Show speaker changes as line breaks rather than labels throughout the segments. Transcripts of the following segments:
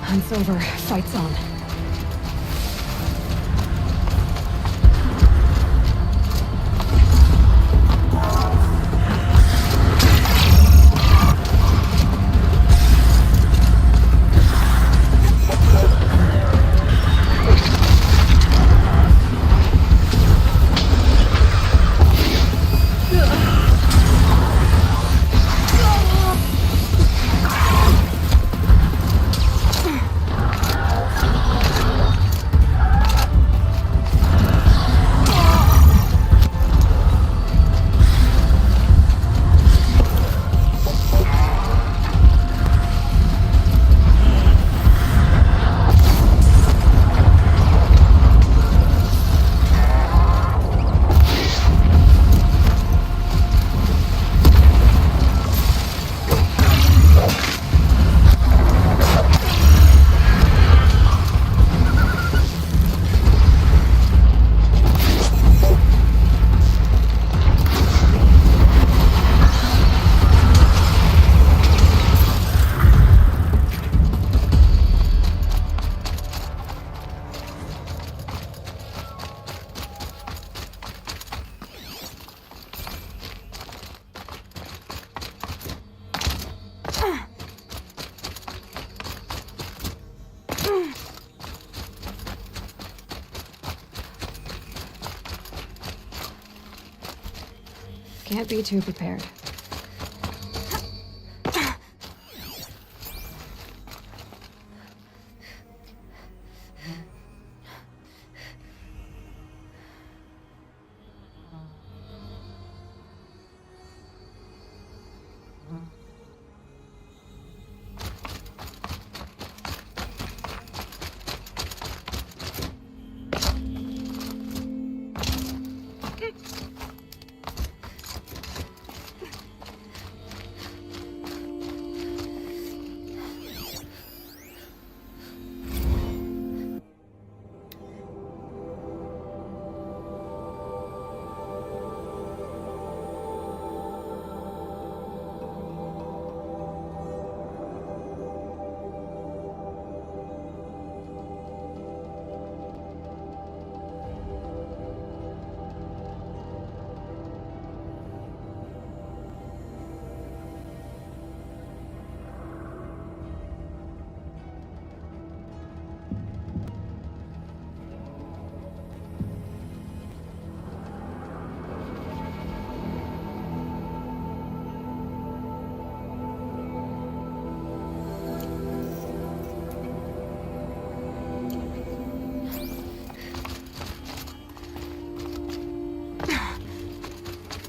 Hunt's over. Fight's on. Can't be too prepared.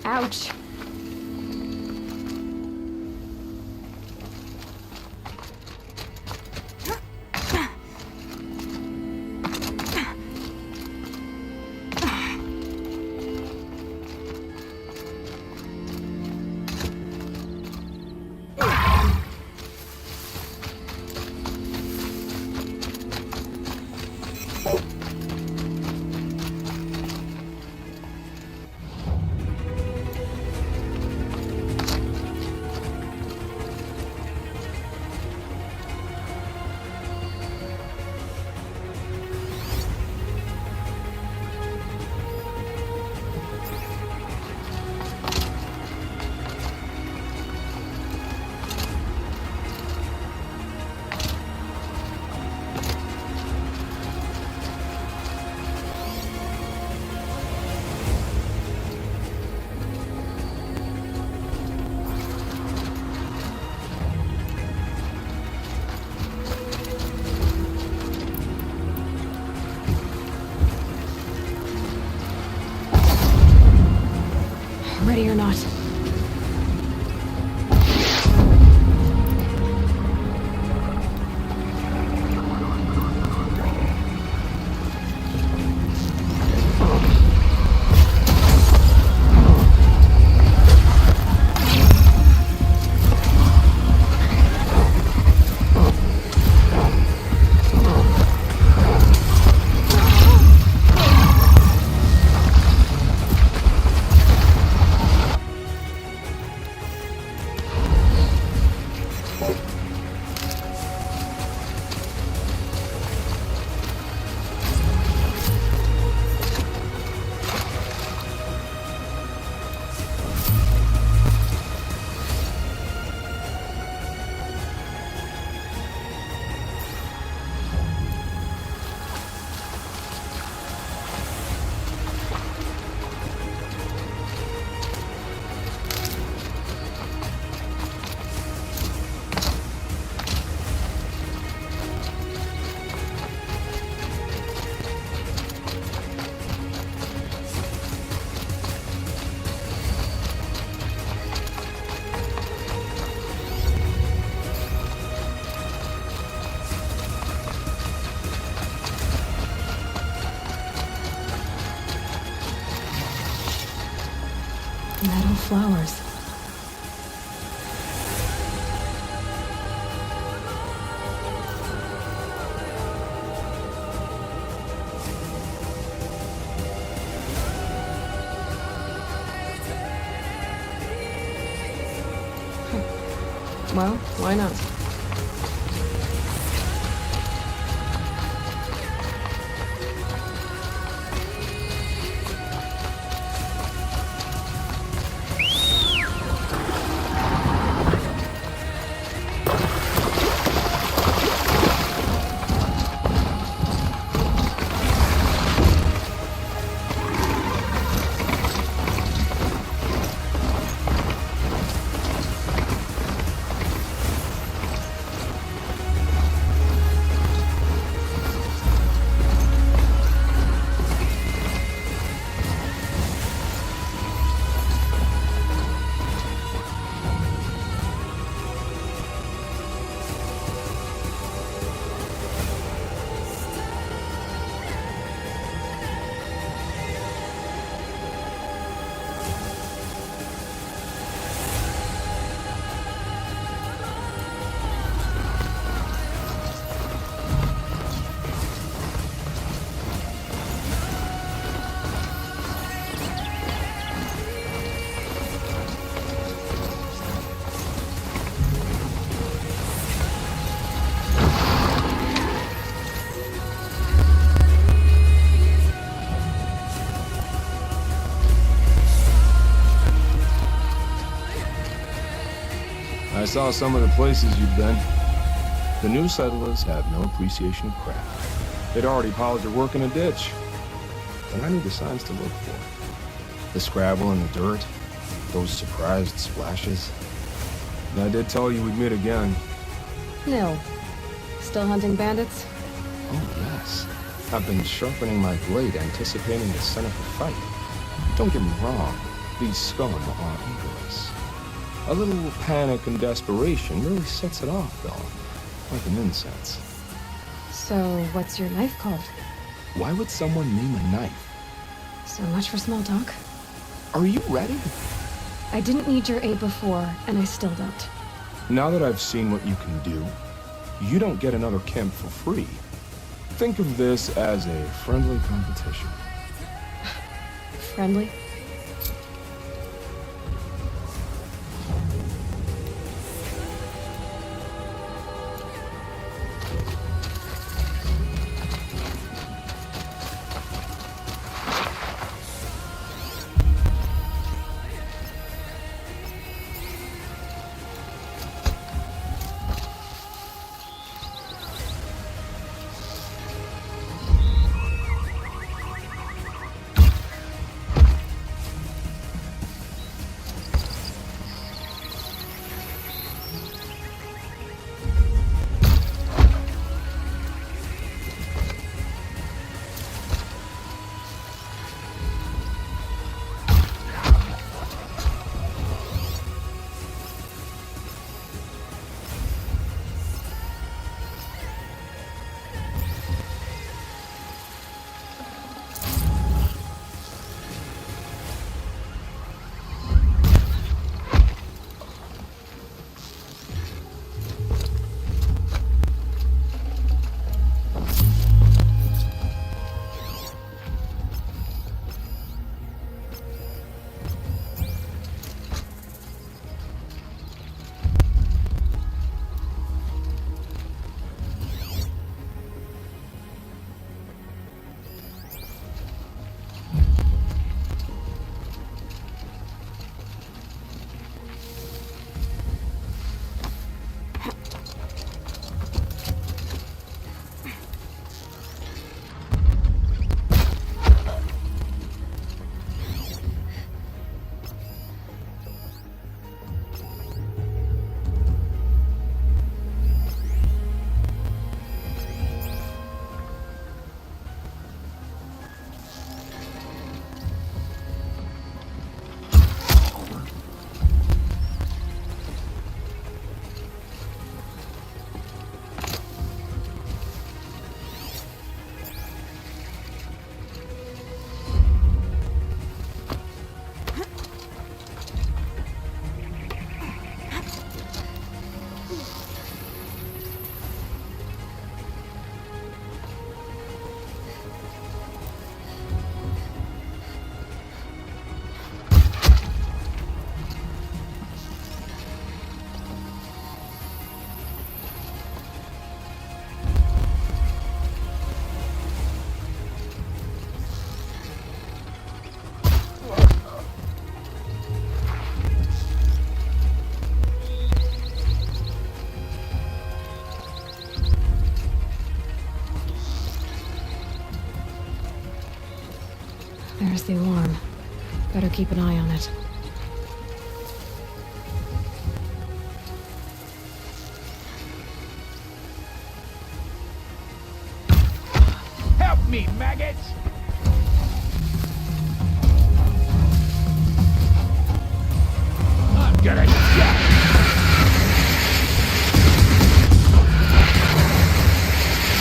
Ouch. Metal flowers. Well, why not?
I saw some of the places you've been. The new settlers have no appreciation of craft. They'd already piled your work in a ditch. But I knew the signs to look for. The scrabble in the dirt, those surprised splashes. And I did tell you we'd meet again.
Nil. Still hunting bandits?
Oh, yes. I've been sharpening my blade, anticipating the scent of the fight. Don't get me wrong, these scum are eagerness. A little panic and desperation really sets it off, though, like an incense.
So, what's your knife called?
Why would someone name a knife?
So much for small talk.
Are you ready?
I didn't need your aid before, and I still don't.
Now that I've seen what you can do, you don't get another camp for free. Think of this as a friendly competition.
Friendly? There's the alarm. Better keep an eye on it.
Help me, maggots! I'm gonna shot!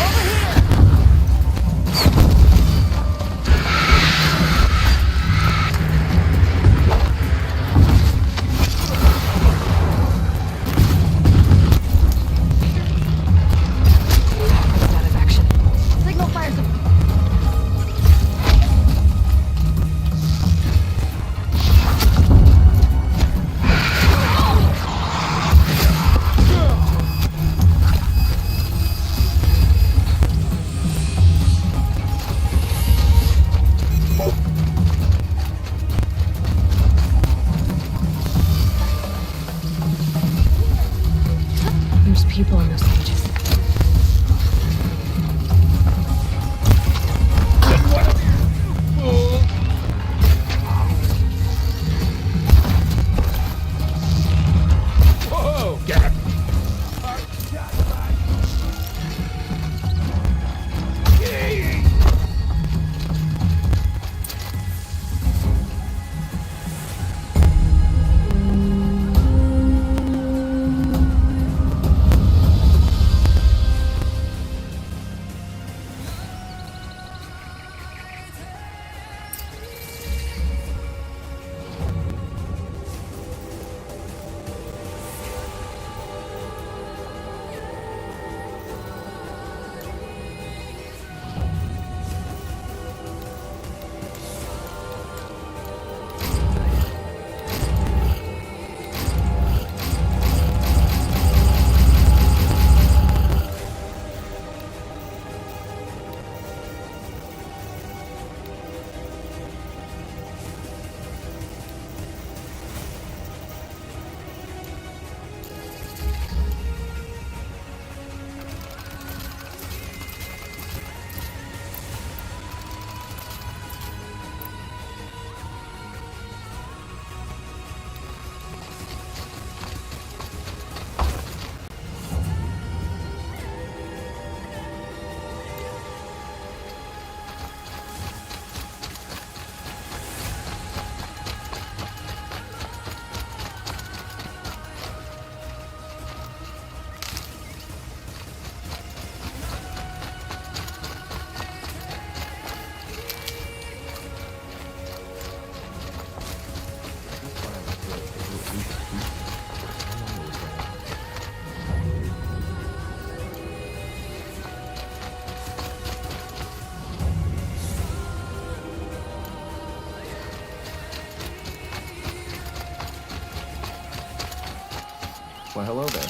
Over here!
It's out of action. Signal fire. There's people in those cages.
Whoa! Get him!
Well, hello there.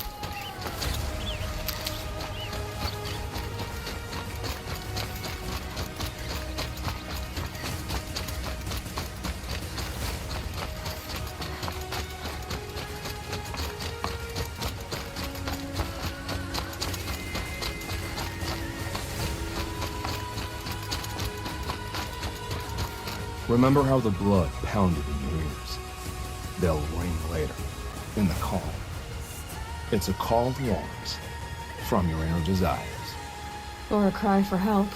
Remember how the blood pounded in your ears? They'll ring later, in the calm. It's a call to arms from your inner desires.
Or a cry for help.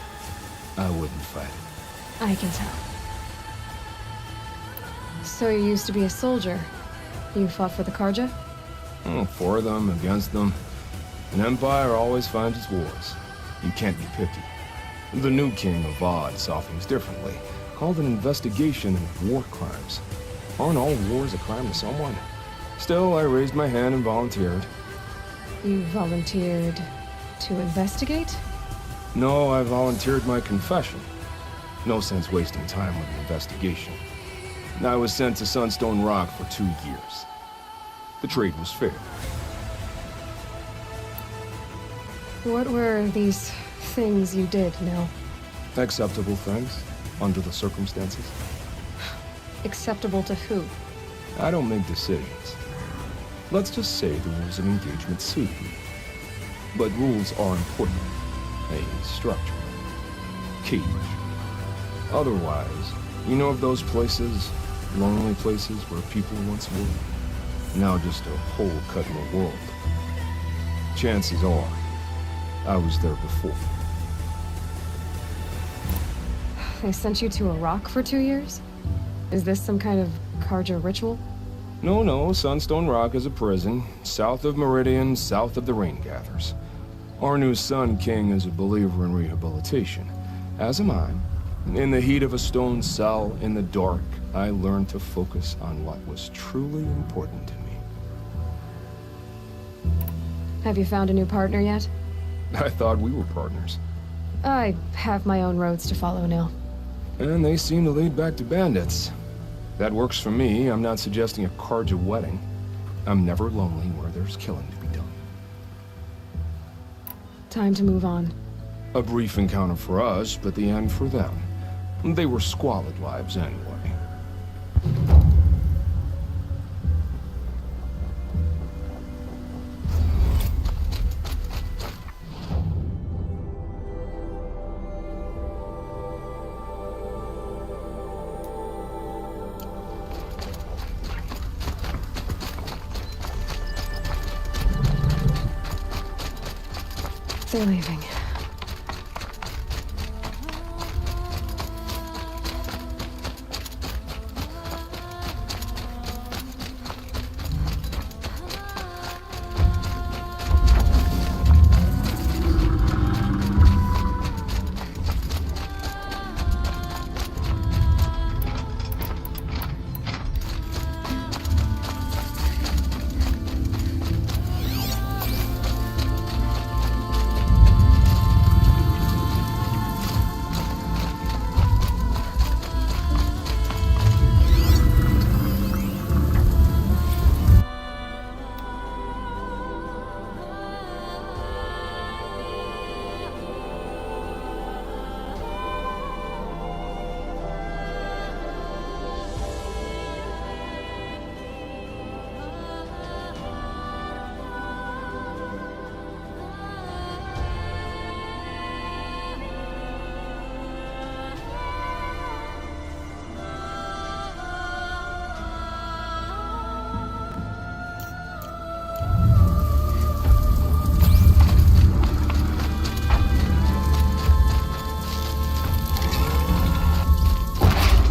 I wouldn't fight it.
I can tell. So you used to be a soldier. You fought for the Karja?
Oh, for them, against them. An empire always finds its wars. You can't be picky. The new king of Vod saw things differently. Called an investigation into war crimes. Aren't all wars a crime to someone? Still, I raised my hand and volunteered.
You volunteered to investigate?
No, I volunteered my confession. No sense wasting time with an investigation. I was sent to Sunstone Rock for 2 years. The trade was fair.
What were these things you did, Nell?
Acceptable things, under the circumstances.
Acceptable to who?
I don't make decisions. Let's just say the rules of engagement suit me. But rules are important. A structure. Cage. Otherwise, You know of those places, lonely places where people once were? Now just a hole cut in the world. Chances are, I was there before.
They sent you to Iraq for 2 years? Is this some kind of Karja ritual?
No, Sunstone Rock is a prison, south of Meridian, south of the Rain Gathers. Our new Sun King is a believer in rehabilitation, as am I. In the heat of a stone cell, in the dark, I learned to focus on what was truly important to me.
Have you found a new partner yet?
I thought we were partners.
I have my own roads to follow now.
And they seem to lead back to bandits. That works for me. I'm not suggesting a Karja wedding. I'm never lonely where there's killing to be done.
Time to move on.
A brief encounter for us, but the end for them. They were squalid lives anyway.
They're leaving.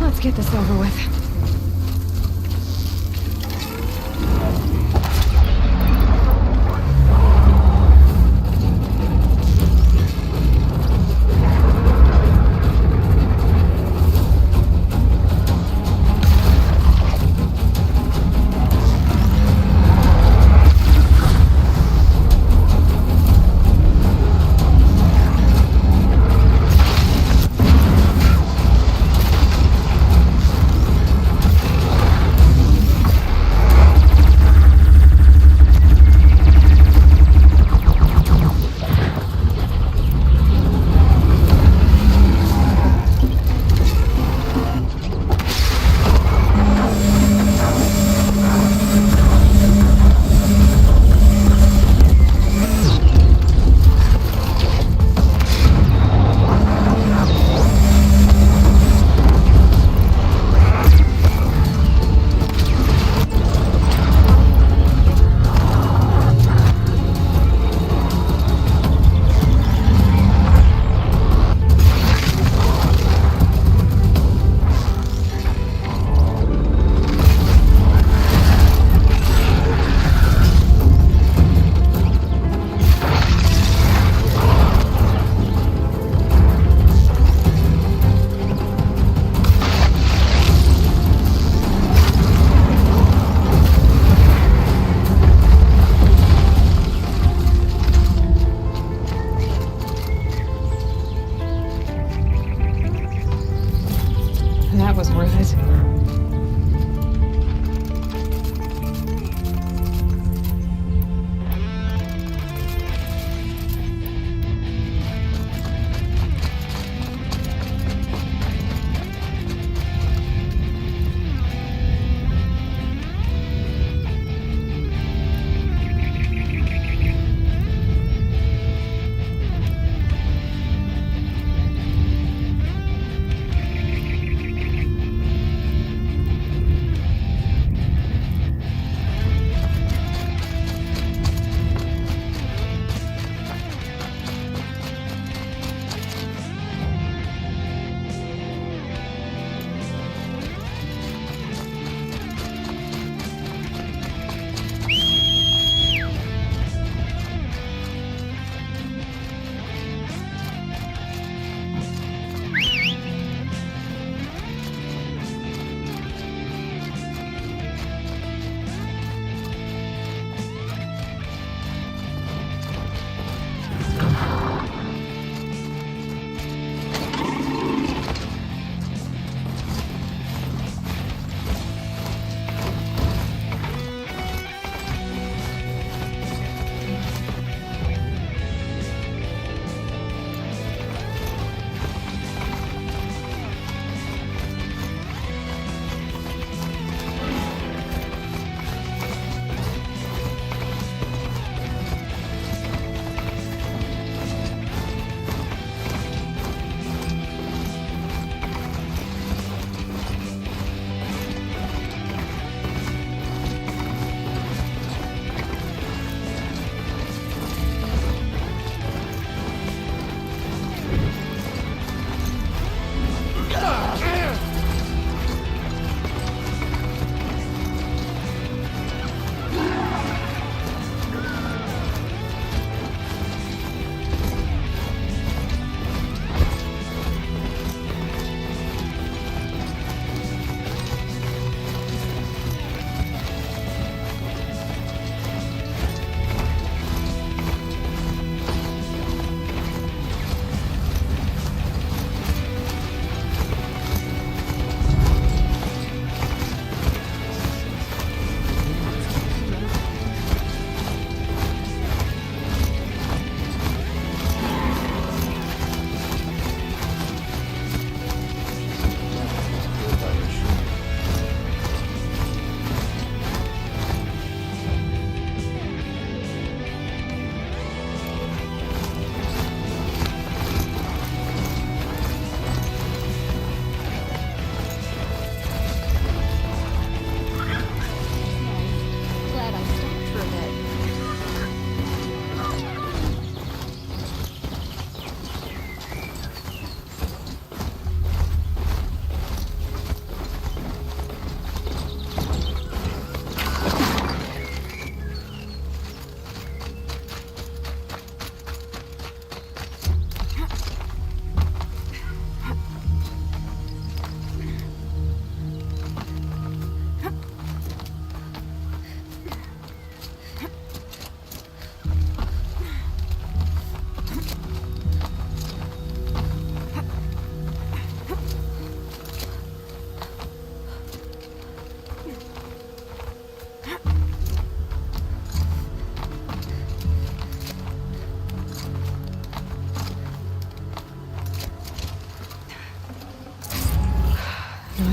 Let's get this over with.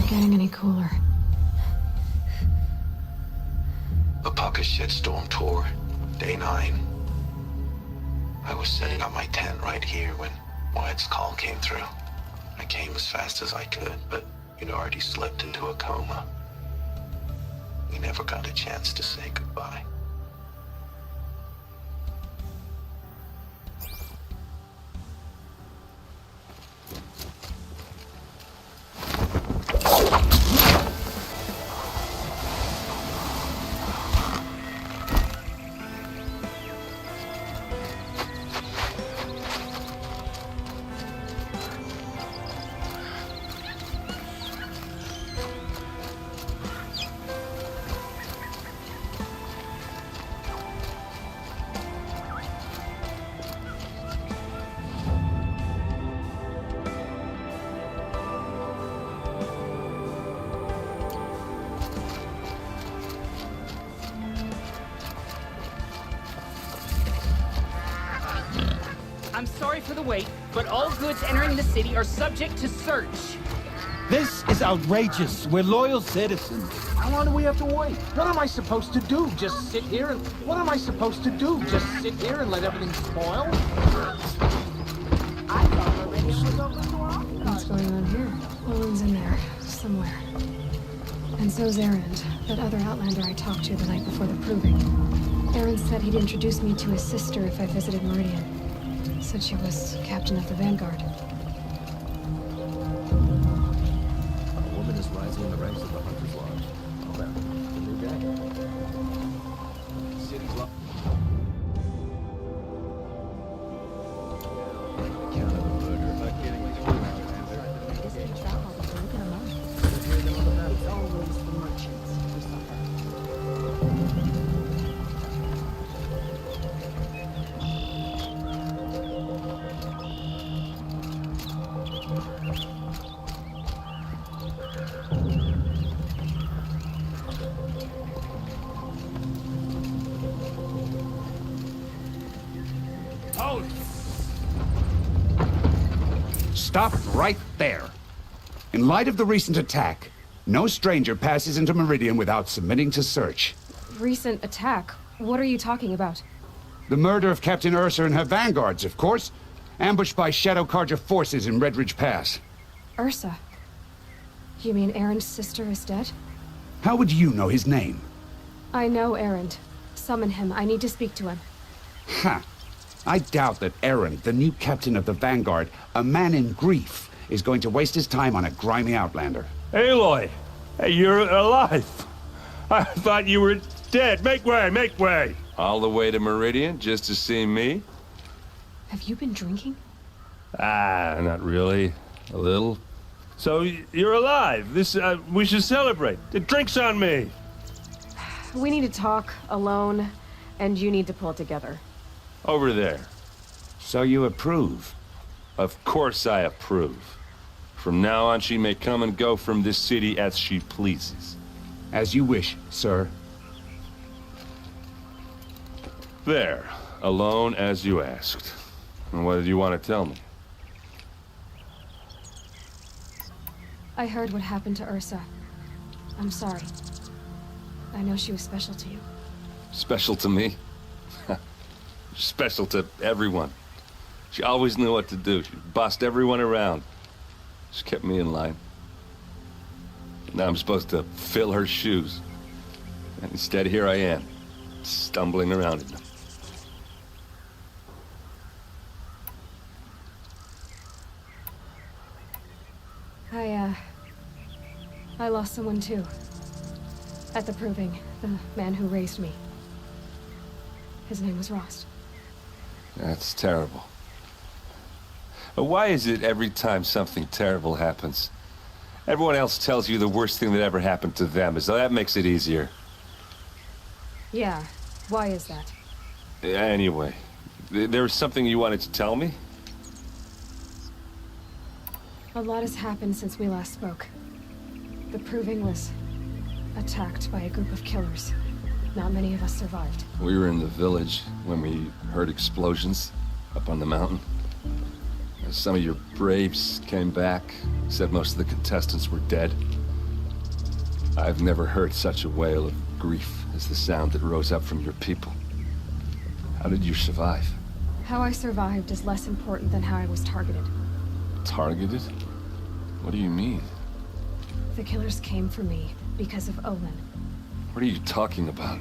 not getting any cooler.
The Pucka Shitstorm Tour, day 9. I was setting up my tent right here when Wyatt's call came through. I came as fast as I could, but you'd already slipped into a coma. We never got a chance to say goodbye.
I'm sorry for the wait, but all goods entering the city are subject to search.
This is outrageous. We're loyal citizens. How long do we have to wait? What am I supposed to do? Just sit here and... What am I supposed to do? Just sit here and let everything spoil? I thought the radio was open to our
What's going on here? Owen's in there, somewhere. And so's Erend, that other Outlander I talked to the night before the proving. Erend said he'd introduce me to his sister if I visited Meridian. Said she was captain of the Vanguard.
A woman is rising in the ranks of the Hunter's Lodge. Oh, that. The new guy. City's lo- Account of the murder. Not kidding. Look at him up. It's always the merchants who suffer.
Hold!
Stop right there. In light of the recent attack, no stranger passes into Meridian without submitting to search.
Recent attack? What are you talking about?
The murder of Captain Ursa and her vanguards, of course. Ambushed by Shadow Carja forces in Redridge Pass.
Ursa? You mean Erend's sister is dead?
How would you know his name?
I know Erend. Summon him. I need to speak to him.
Ha! I doubt that Erend, the new captain of the Vanguard, a man in grief, is going to waste his time on a grimy outlander.
Aloy! Hey, you're alive! I thought you were dead. Make way, make way!
All the way to Meridian just to see me?
Have you been drinking?
Ah, not really. A little. So, you're alive. We should celebrate. The drink's on me!
We need to talk, alone, and you need to pull it together.
Over there.
So you approve?
Of course I approve. From now on, she may come and go from this city as she pleases.
As you wish, sir.
There. Alone as you asked. And what did you want to tell me?
I heard what happened to Ursa. I'm sorry. I know she was special to you.
Special to me? Special to everyone. She always knew what to do. She bossed everyone around. She kept me in line. Now I'm supposed to fill her shoes. And instead, here I am, stumbling around in them.
I lost someone too. At the proving, the man who raised me. His name was Rost.
That's terrible. But why is it every time something terrible happens, everyone else tells you the worst thing that ever happened to them, as though that makes it easier?
Yeah, why is that?
Anyway, there was something you wanted to tell me?
A lot has happened since we last spoke. The proving was attacked by a group of killers. Not many of us survived.
We were in the village when we heard explosions up on the mountain. Some of your braves came back, said most of the contestants were dead.
I've never heard such a wail of grief as the sound that rose up from your people. How did you survive?
How I survived is less important than how I was targeted.
Targeted? What do you mean?
The killers came for me because of Olin.
What are you talking about?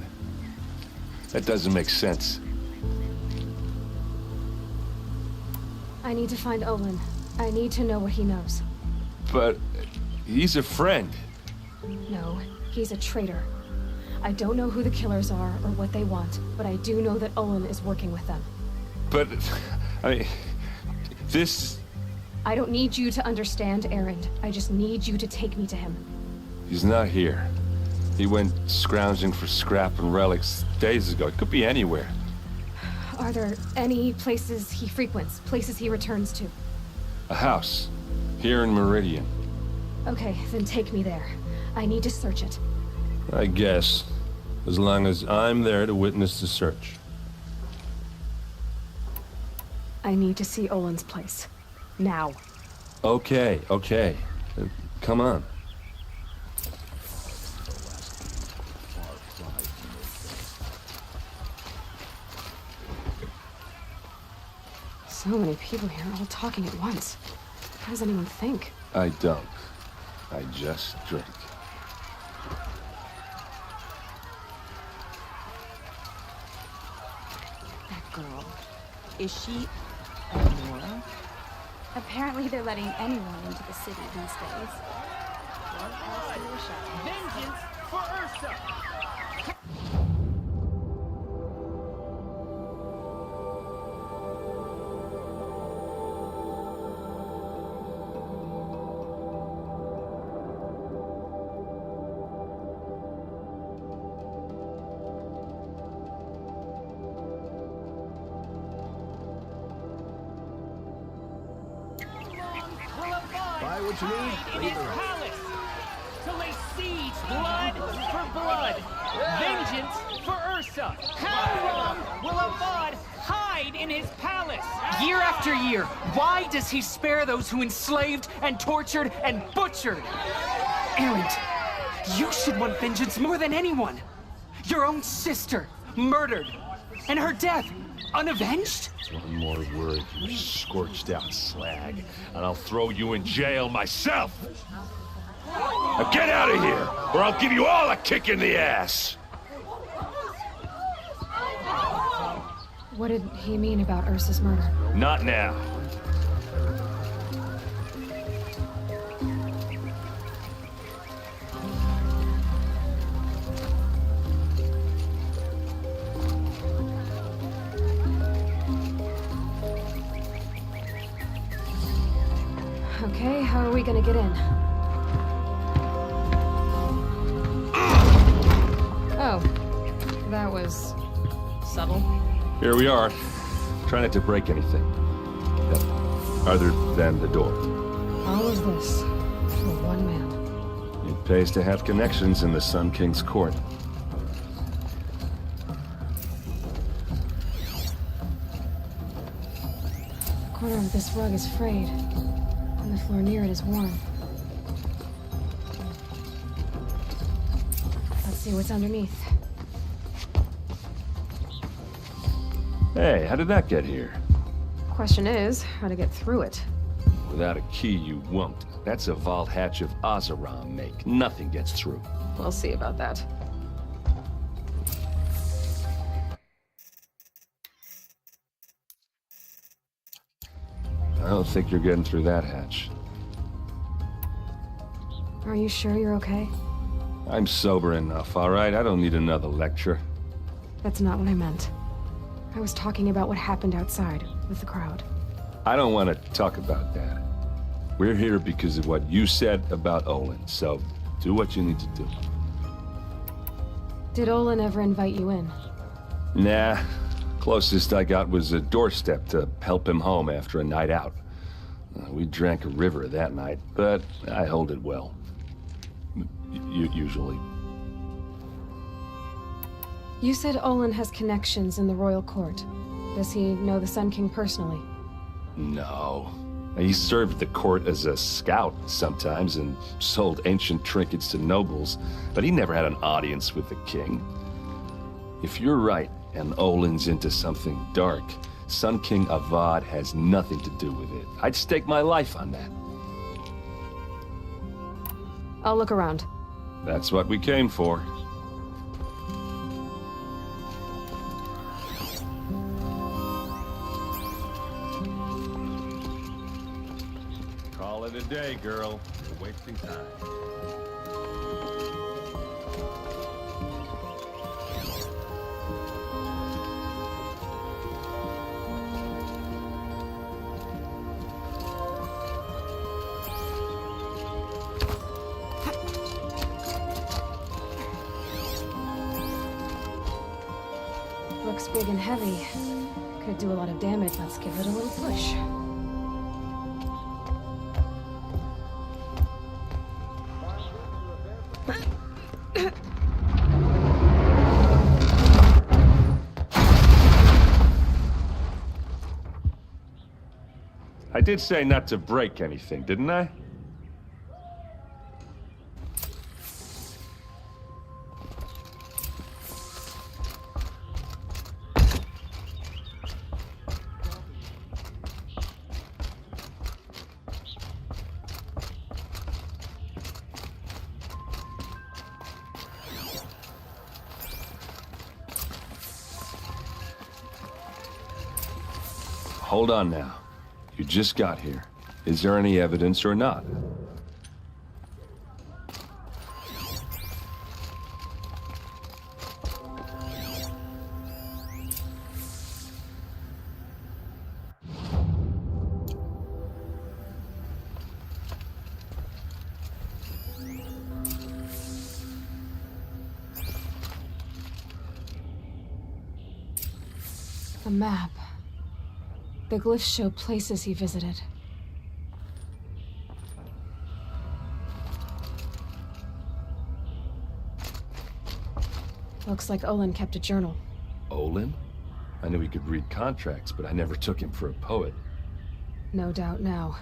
That doesn't make sense.
I need to find Olin. I need to know what he knows.
But he's a friend.
No, he's a traitor. I don't know who the killers are or what they want, but I do know that Olin is working with them.
But, I mean, this...
I don't need you to understand, Erend. I just need you to take me to him.
He's not here. He went scrounging for scrap and relics days ago. It could be anywhere.
Are there any places he frequents, places he returns to?
A house. Here in Meridian.
Okay, then take me there. I need to search it.
I guess. As long as I'm there to witness the search.
I need to see Olin's place. Now.
Okay. Come on.
So many people here, all talking at once. How does anyone think?
I don't. I just drink.
That girl. Is she Nora?
Apparently they're letting anyone into the city these days.
Vengeance for Ursa!
Buy what you need,
In
leave
his
the rest.
palace to lay siege, blood for blood, vengeance for Ursa. How long will Avad hide in his palace? Year after year, why does he spare those who enslaved and tortured and butchered? Erend, you should want vengeance more than anyone. Your own sister, murdered, and her death, unavenged?
One more word, you scorched out slag, and I'll throw you in jail myself! Now get out of here, or I'll give you all a kick in the ass!
What did he mean about Ursa's murder?
Not now.
Okay, how are we gonna get in? Oh, that was subtle.
Here we are. Try not to break anything. Other than the door.
All of this for one man.
It pays to have connections in the Sun King's court.
The corner of this rug is frayed, and the floor near it is worn. Let's see what's underneath.
Hey, how did that get here?
Question is, how to get through it.
Without a key, you won't. That's a vault hatch of Oseram make. Nothing gets through.
We'll see about that.
I don't think you're getting through that hatch.
Are you sure you're okay?
I'm sober enough, all right? I don't need another lecture.
That's not what I meant. I was talking about what happened outside with the crowd.
I don't want to talk about that. We're here because of what you said about Olin, so do what you need to do.
Did Olin ever invite you in?
Nah. Closest I got was a doorstep to help him home after a night out. We drank a river that night, but I hold it well. Usually.
You said Olin has connections in the royal court. Does he know the Sun King personally?
No. He served the court as a scout sometimes and sold ancient trinkets to nobles, but he never had an audience with the king. If you're right, and Olin's into something dark, Sun King Avad has nothing to do with it. I'd stake my life on that.
I'll look around.
That's what we came for. Call it a day, girl. You're wasting time.
Looks big and heavy. Could do a lot of damage. Let's give it a little push.
I did say not to break anything, didn't I? Hold on now. You just got here. Is there any evidence or not?
A map. The glyphs show places he visited. Looks like Olin kept a journal.
Olin? I knew he could read contracts, but I never took him for a poet.
No doubt now.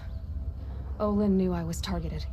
Olin knew I was targeted.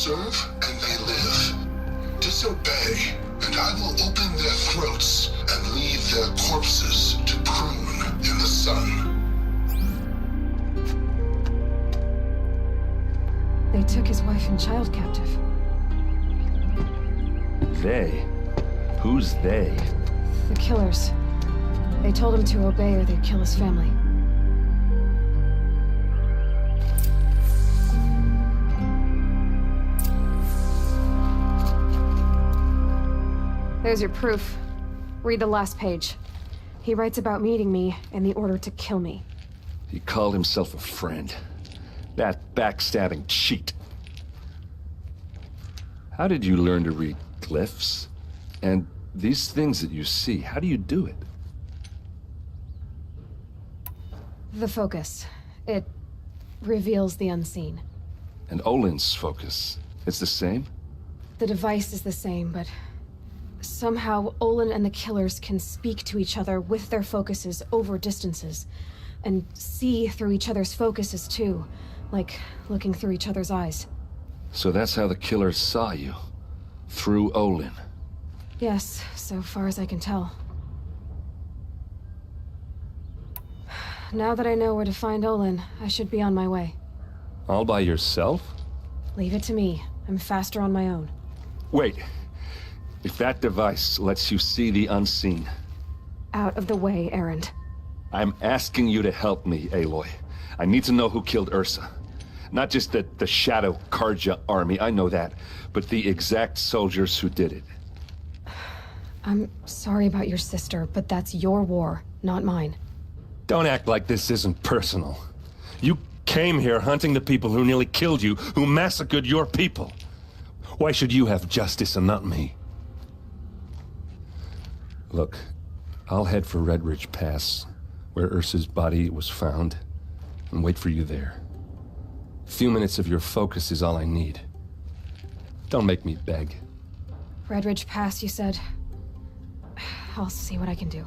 serve and they live. Disobey, and I will open their throats and leave their corpses to prune in the sun.
They took his wife and child captive.
They? Who's they?
The killers. They told him to obey or they'd kill his family. There's your proof. Read the last page. He writes about meeting me and the order to kill me.
He called himself a friend. That backstabbing cheat. How did you learn to read glyphs? And these things that you see, how do you do it?
The focus. It reveals the unseen.
And Olin's focus, it's the same?
The device is the same, but somehow Olin and the killers can speak to each other with their focuses over distances, and see through each other's focuses too, like looking through each other's eyes.
So that's how the killers saw you? Through Olin?
Yes, so far as I can tell. Now that I know where to find Olin, I should be on my way.
All by yourself?
Leave it to me. I'm faster on my own.
Wait. If that device lets you see the unseen...
Out of the way, Erend.
I'm asking you to help me, Aloy. I need to know who killed Ursa. Not just the Shadow Karja army, I know that, but the exact soldiers who did it.
I'm sorry about your sister, but that's your war, not mine.
Don't act like this isn't personal. You came here hunting the people who nearly killed you, who massacred your people. Why should you have justice and not me?
Look, I'll head for Red Ridge Pass, where Ursa's body was found, and wait for you there. A few minutes of your focus is all I need. Don't make me beg.
Red Ridge Pass, you said? I'll see what I can do.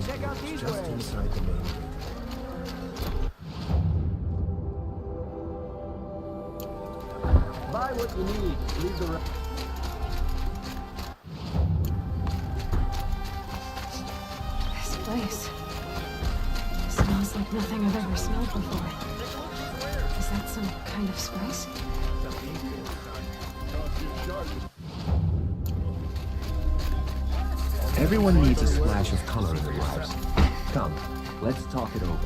Check out these just inside the main gate. Buy what you need. Leave the rest.
This place smells like nothing I've ever smelled before. Is that some kind of spice?
Everyone needs a splash of color in their lives. Come, let's talk it over.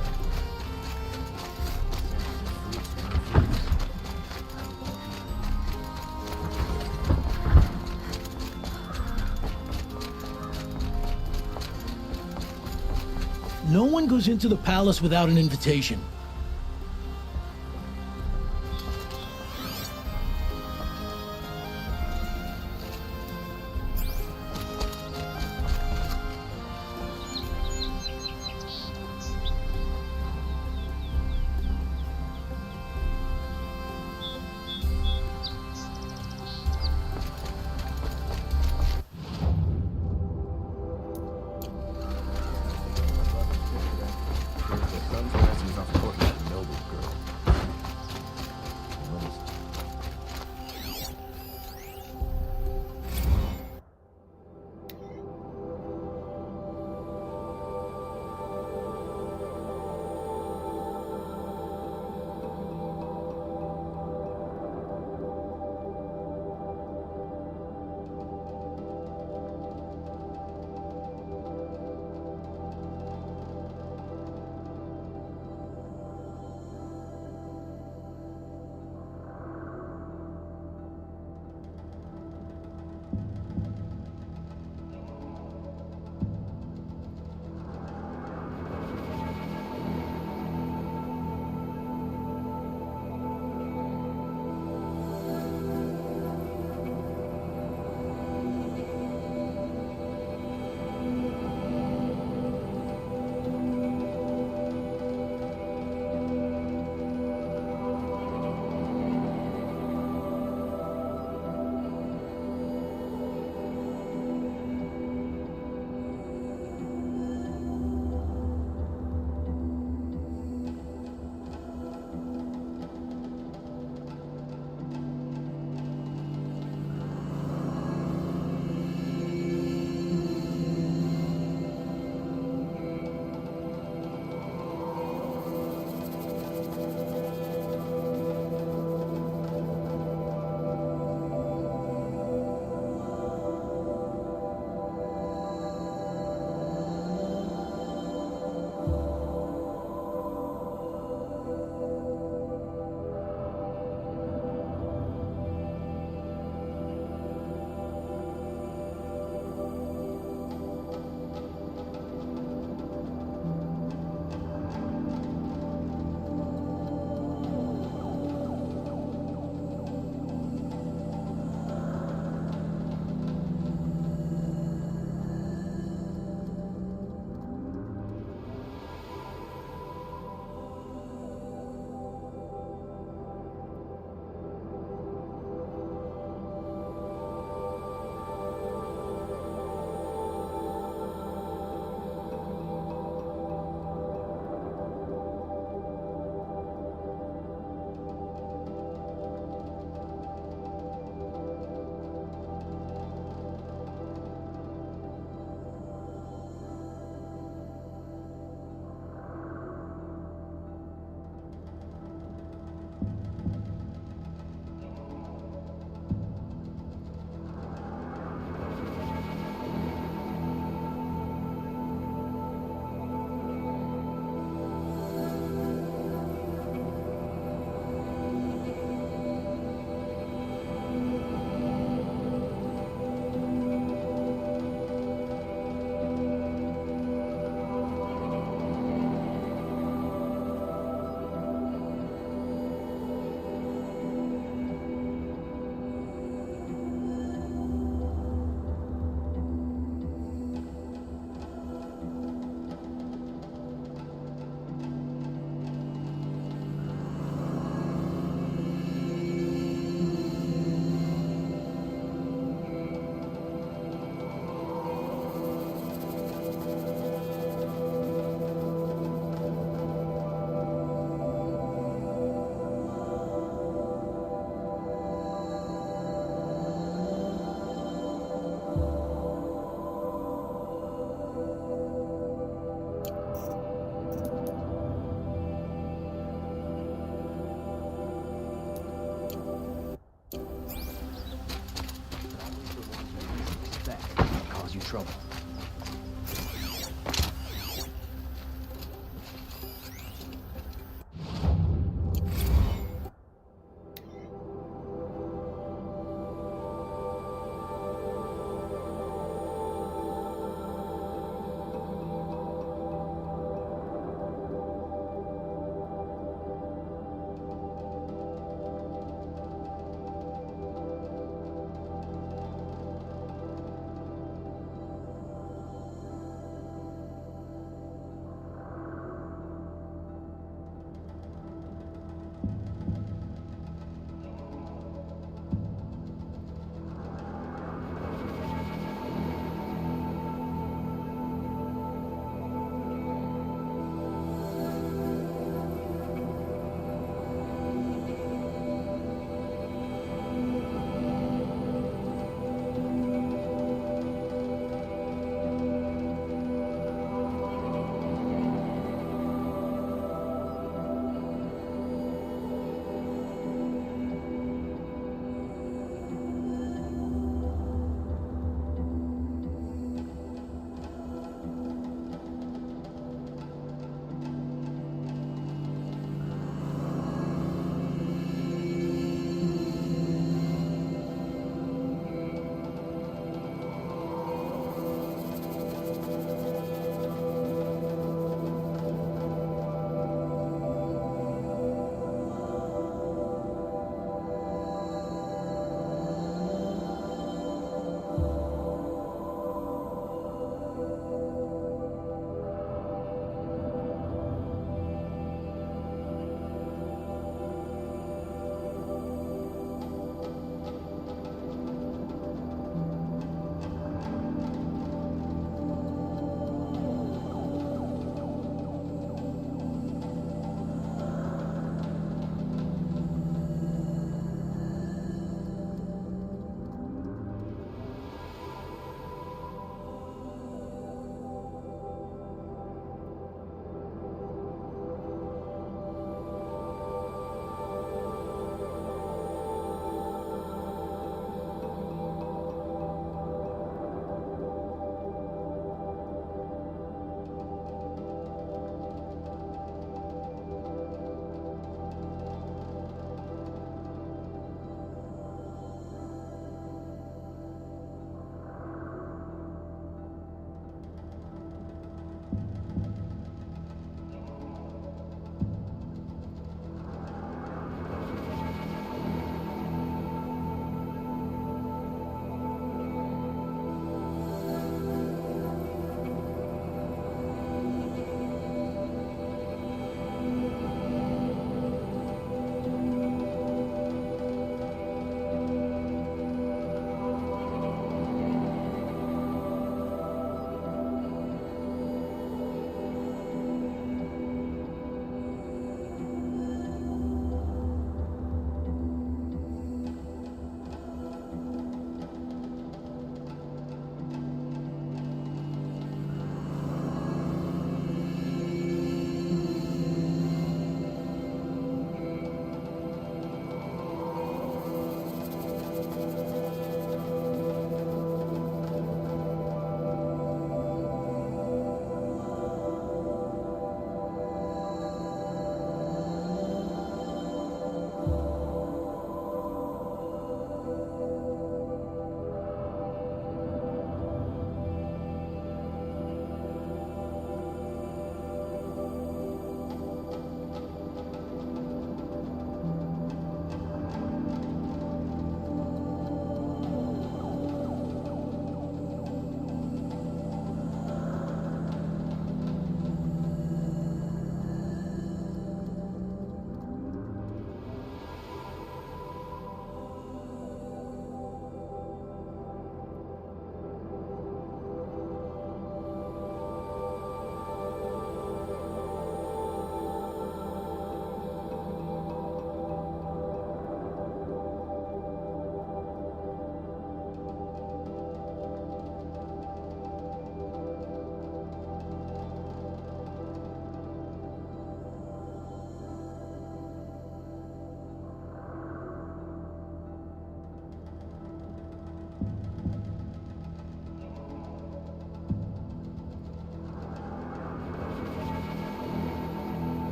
No one goes into the palace without an invitation. trouble.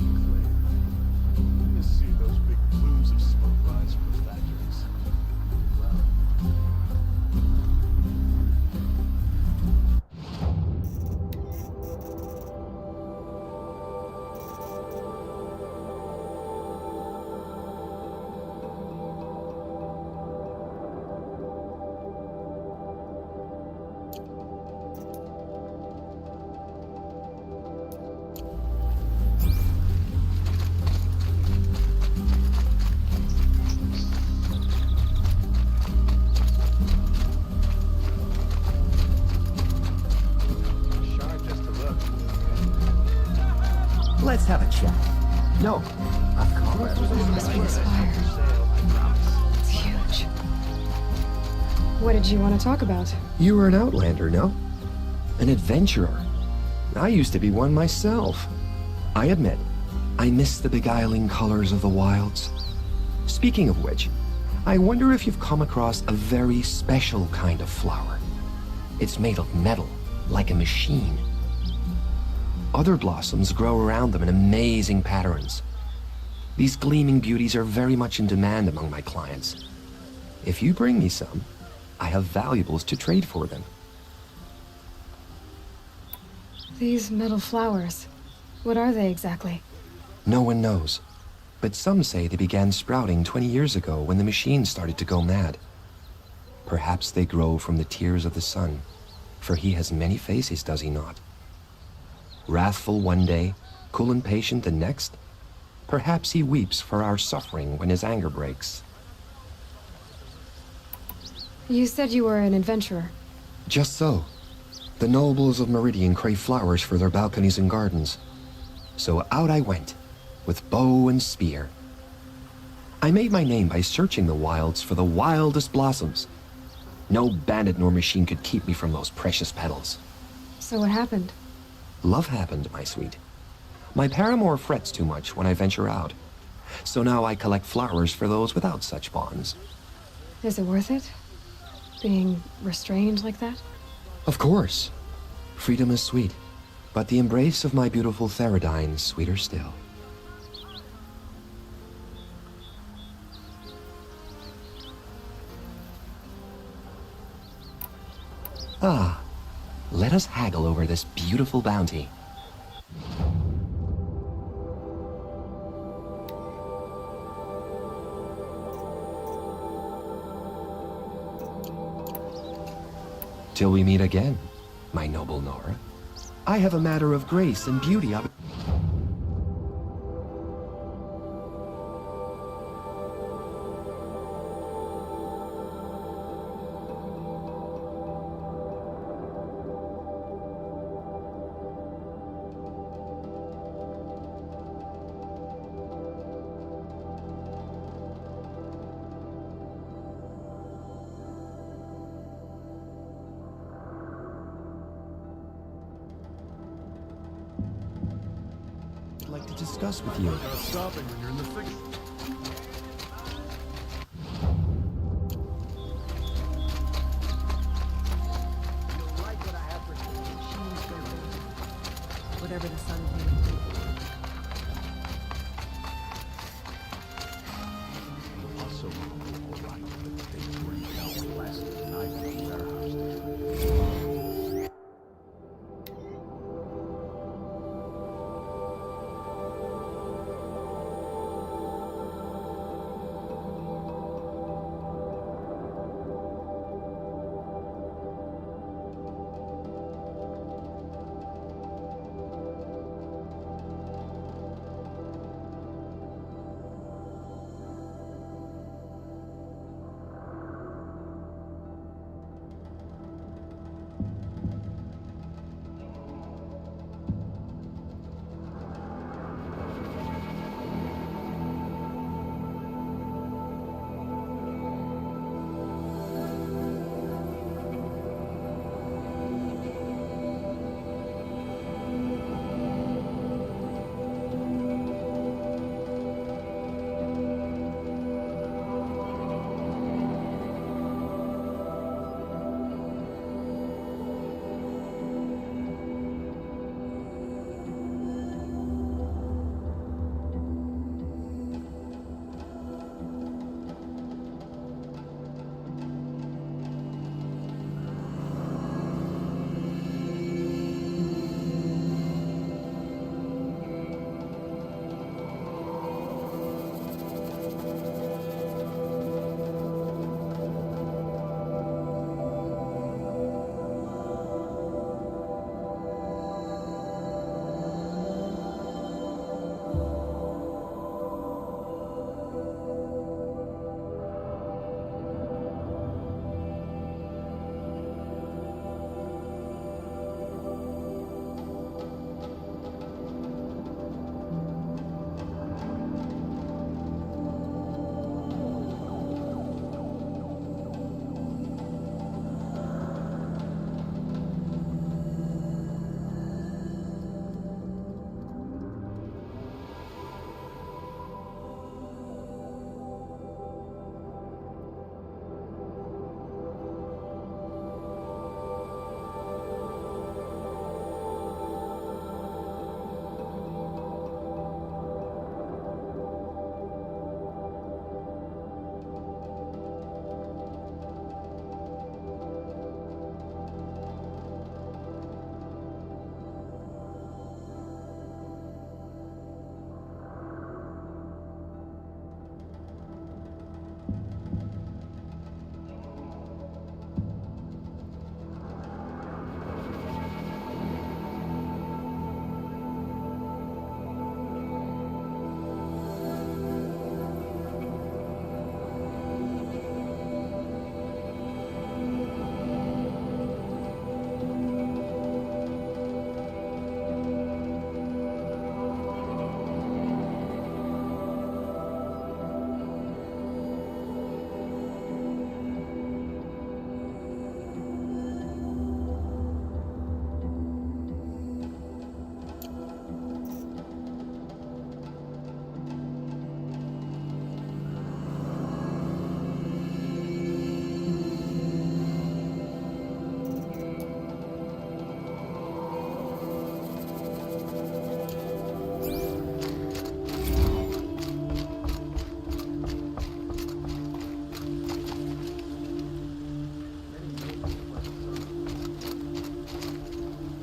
You see those big plumes of smoke rise from the factories.
Let's have a chat. No, of course.
Must be the spire. It's huge. What did you want to talk about?
You were an outlander, no? An adventurer. I used to be one myself. I admit, I miss the beguiling colors of the wilds. Speaking of which, I wonder if you've come across a very special kind of flower. It's made of metal, like a machine. Other blossoms grow around them in amazing patterns. These gleaming beauties are very much in demand among my clients. If you bring me some, I have valuables to trade for them.
These metal flowers. What are they exactly?
No one knows, but some say they began sprouting 20 years ago when the machine started to go mad. Perhaps they grow from the tears of the sun, for he has many faces, does he not? Wrathful one day, cool and patient the next. Perhaps he weeps for our suffering when his anger breaks.
You said you were an adventurer.
Just so. The nobles of Meridian crave flowers for their balconies and gardens. So out I went, with bow and spear. I made my name by searching the wilds for the wildest blossoms. No bandit nor machine could keep me from those precious petals.
So what happened?
Love happened, my sweet. My paramour frets too much when I venture out. So now I collect flowers for those without such bonds.
Is it worth it? Being restrained like that?
Of course. Freedom is sweet, but the embrace of my beautiful Theradine is sweeter still. Ah, let us haggle over this beautiful bounty. Till we meet again, my noble Nora. I have a matter of grace and beauty of... like to discuss with you.
Stopping when you're in the thick.
Whatever the sun can do.
Also, all right, but things were out last night in the warehouse.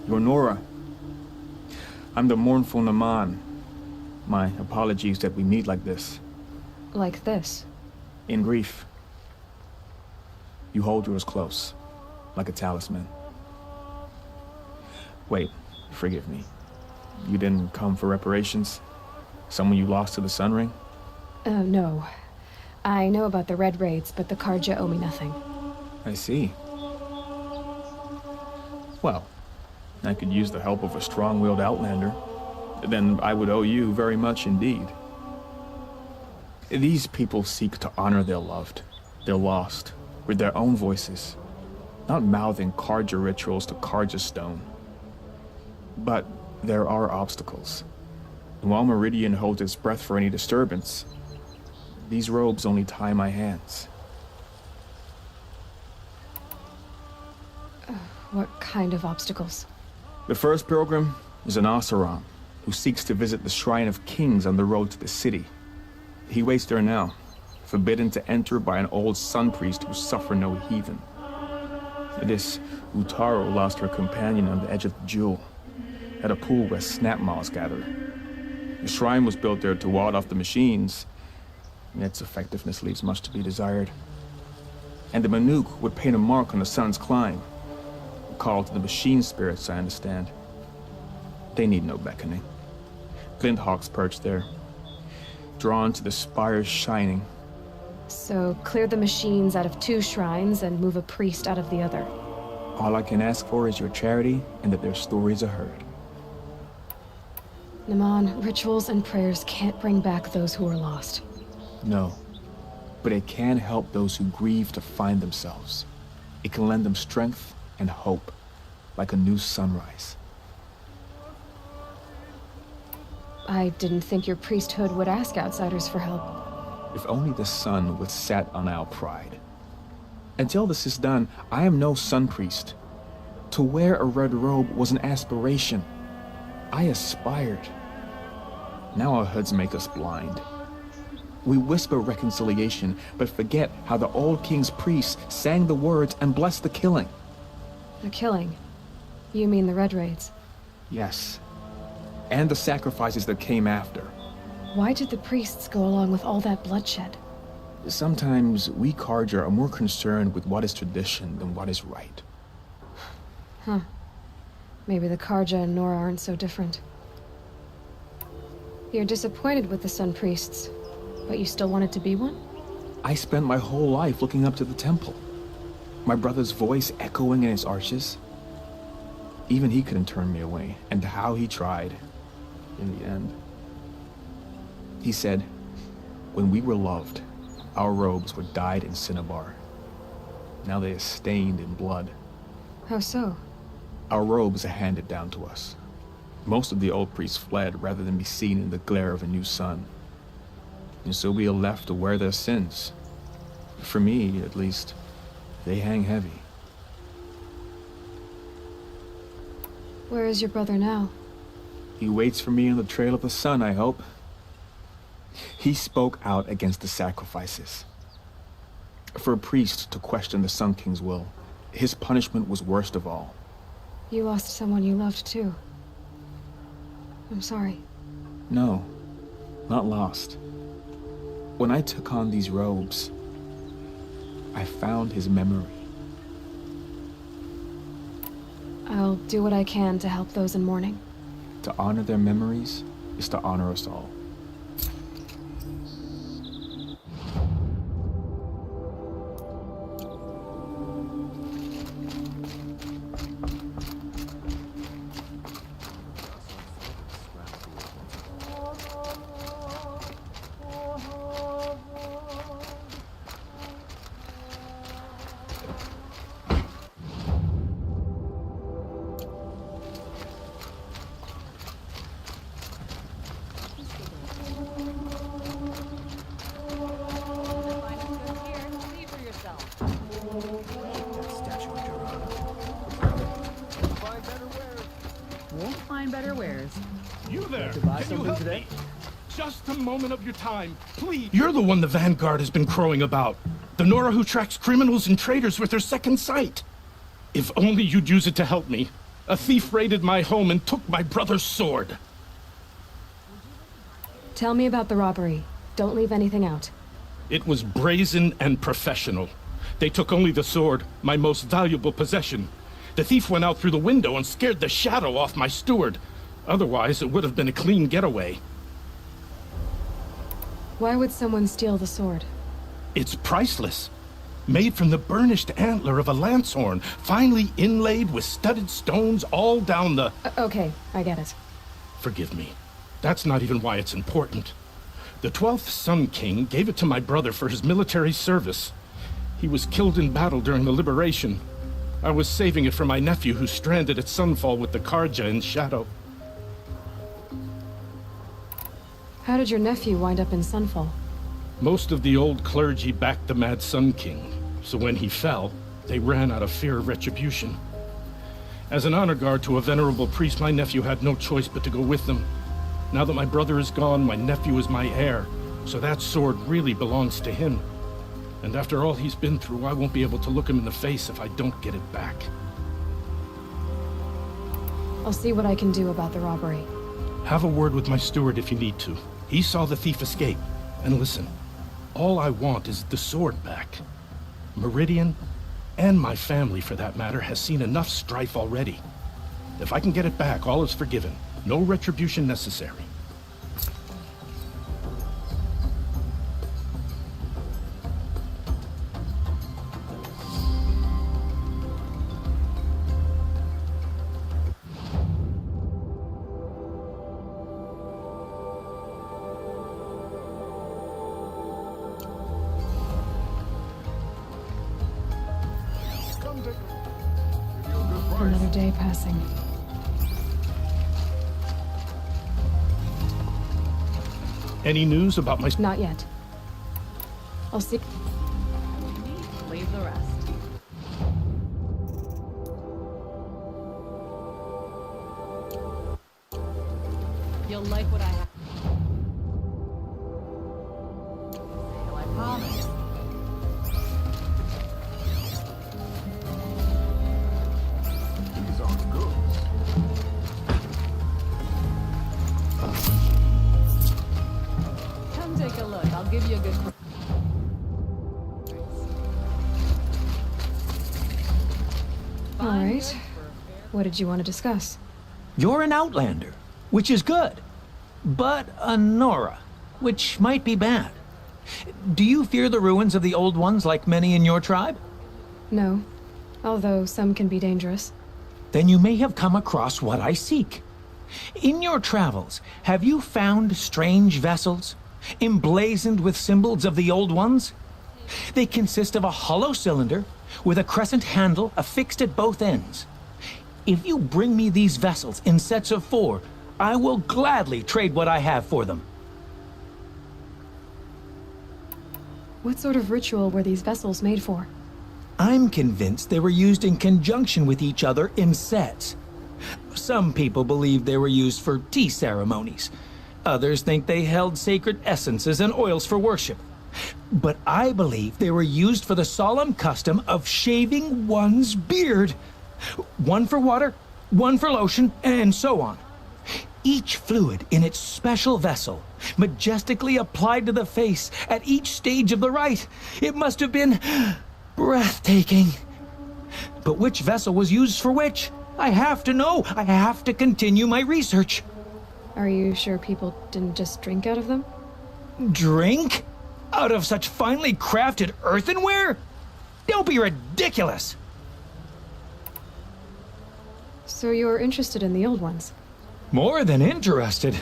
You're Nora. I'm the mournful Naman. My apologies that we meet like this.
Like this?
In grief. You hold yours close, like a talisman. Wait, forgive me. You didn't come for reparations? Someone you lost to the Sun Ring?
No. I know about the Red Raids, but the Karja owe me nothing.
I see. Well, I could use the help of a strong-willed outlander. Then I would owe you very much indeed. These people seek to honor their loved, their lost, with their own voices, not mouthing Karja rituals to Karja stone. But there are obstacles. And while Meridian holds its breath for any disturbance, these robes only tie my hands.
What kind of obstacles?
The first pilgrim is an Oseram who seeks to visit the Shrine of Kings on the road to the city. He waits there now, forbidden to enter by an old sun priest who suffer no heathen. This Utaro lost her companion on the edge of the jewel, at a pool where snap moths gather. The shrine was built there to ward off the machines, and its effectiveness leaves much to be desired. And the Manuk would paint a mark on the sun's climb, a call to the machine spirits, I understand. They need no beckoning. Glint hawks perch there, drawn to the spires shining.
So clear the machines out of 2 shrines and move a priest out of the other.
All I can ask for is your charity and that their stories are heard.
Naman, rituals and prayers can't bring back those who are lost.
No, but it can help those who grieve to find themselves. It can lend them strength and hope, like a new sunrise.
I didn't think your priesthood would ask outsiders for help.
If only the sun would set on our pride. Until this is done, I am no sun priest. To wear a red robe was an aspiration. I aspired. Now our hoods make us blind. We whisper reconciliation, but forget how the old king's priests sang the words and blessed the killing.
The killing? You mean the Red Raids?
Yes. And the sacrifices that came after.
Why did the priests go along with all that bloodshed?
Sometimes we Karja are more concerned with what is tradition than what is right.
Huh. Maybe the Karja and Nora aren't so different. You're disappointed with the Sun Priests, but you still wanted to be one?
I spent my whole life looking up to the temple. My brother's voice echoing in its arches. Even he couldn't turn me away, and how he tried, in the end. He said, when we were loved, our robes were dyed in cinnabar. Now they are stained in blood.
How so?
Our robes are handed down to us. Most of the old priests fled rather than be seen in the glare of a new sun. And so we are left to wear their sins. For me, at least, they hang heavy.
Where is your brother now?
He waits for me on the trail of the sun, I hope. He spoke out against the sacrifices. For a priest to question the Sun King's will, his punishment was worst of all.
You lost someone you loved too. I'm sorry.
No, not lost. When I took on these robes, I found his memory.
I'll do what I can to help those in mourning.
To honor their memories is to honor us all.
Just a moment of your time, please.
You're the one the Vanguard has been crowing about. The Nora who tracks criminals and traitors with her second sight. If only you'd use it to help me.
A thief raided my home and took my brother's sword.
Tell me about the robbery. Don't leave anything out.
It was brazen and professional. They took only the sword, my most valuable possession. The thief went out through the window and scared the shadow off my steward. Otherwise, it would have been a clean getaway.
Why would someone steal the sword?
It's priceless. Made from the burnished antler of a lancehorn, finely inlaid with studded stones all down the...
Okay, I get it.
Forgive me. That's not even why it's important. The 12th Sun King gave it to my brother for his military service. He was killed in battle during the liberation. I was saving it for my nephew who's stranded at Sunfall with the Karja in Shadow.
How did your nephew wind up in Sunfall?
Most of the old clergy backed the Mad Sun King, so when he fell, they ran out of fear of retribution. As an honor guard to a venerable priest, my nephew had no choice but to go with them. Now that my brother is gone, my nephew is my heir, so that sword really belongs to him. And after all he's been through, I won't be able to look him in the face if I don't get it back.
I'll see what I can do about the robbery.
Have a word with my steward if you need to. He saw the thief escape. And listen, all I want is the sword back. Meridian, and my family for that matter, has seen enough strife already. If I can get it back, all is forgiven. No retribution necessary.
Another day passing.
Any news about my...
Not yet. I'll see...
Leave the rest. You'll like what I have. I promise.
These aren't good.
Come take a look. I'll give you a good...
All right. What did you want to discuss?
You're an Outlander, which is good. But a Nora, which might be bad. Do you fear the ruins of the Old Ones like many in your tribe?
No. Although some can be dangerous.
Then you may have come across what I seek. In your travels, have you found strange vessels, emblazoned with symbols of the Old Ones? They consist of a hollow cylinder with a crescent handle affixed at both ends. If you bring me these vessels in sets of 4, I will gladly trade what I have for them.
What sort of ritual were these vessels made for?
I'm convinced they were used in conjunction with each other in sets. Some people believe they were used for tea ceremonies. Others think they held sacred essences and oils for worship. But I believe they were used for the solemn custom of shaving one's beard. One for water, one for lotion, and so on. Each fluid in its special vessel, majestically applied to the face at each stage of the rite. It must have been breathtaking. But which vessel was used for which? I have to know. I have to continue my research.
Are you sure people didn't just drink out of them?
Drink? Out of such finely crafted earthenware? Don't be ridiculous!
So you're interested in the old ones?
More than interested.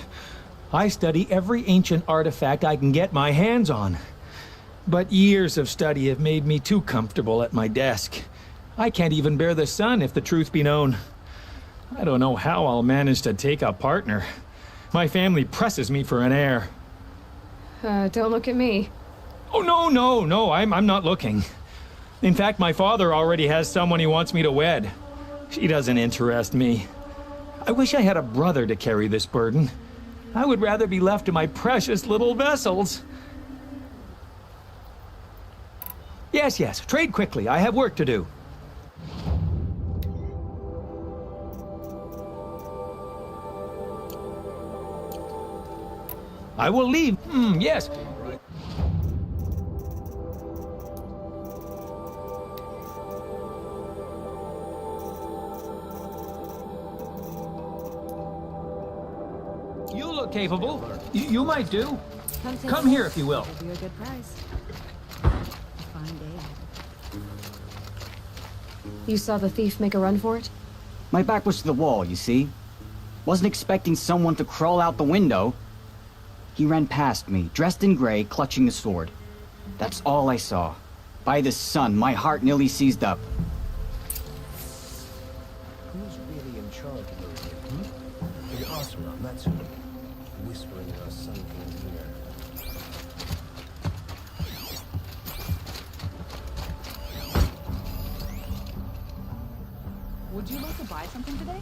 I study every ancient artifact I can get my hands on. But years of study have made me too comfortable at my desk. I can't even bear the sun, if the truth be known. I don't know how I'll manage to take a partner. My family presses me for an heir.
Don't look at me.
Oh, no, I'm not looking. In fact, my father already has someone he wants me to wed. She doesn't interest me. I wish I had a brother to carry this burden. I would rather be left to my precious little vessels. Yes, trade quickly. I have work to do. I will leave. Yes. You look capable. You might do. Come here if you will.
It'll be a good price. Fine day.
You saw the thief make a run for it?
My back was to the wall, you see? Wasn't expecting someone to crawl out the window. He ran past me, dressed in gray, clutching a sword. That's all I saw. By the sun, my heart nearly seized up.
Who's really in charge of everything? The Oseram, that's who. Whispering in our Sun King's ear.
Would you like to buy something today?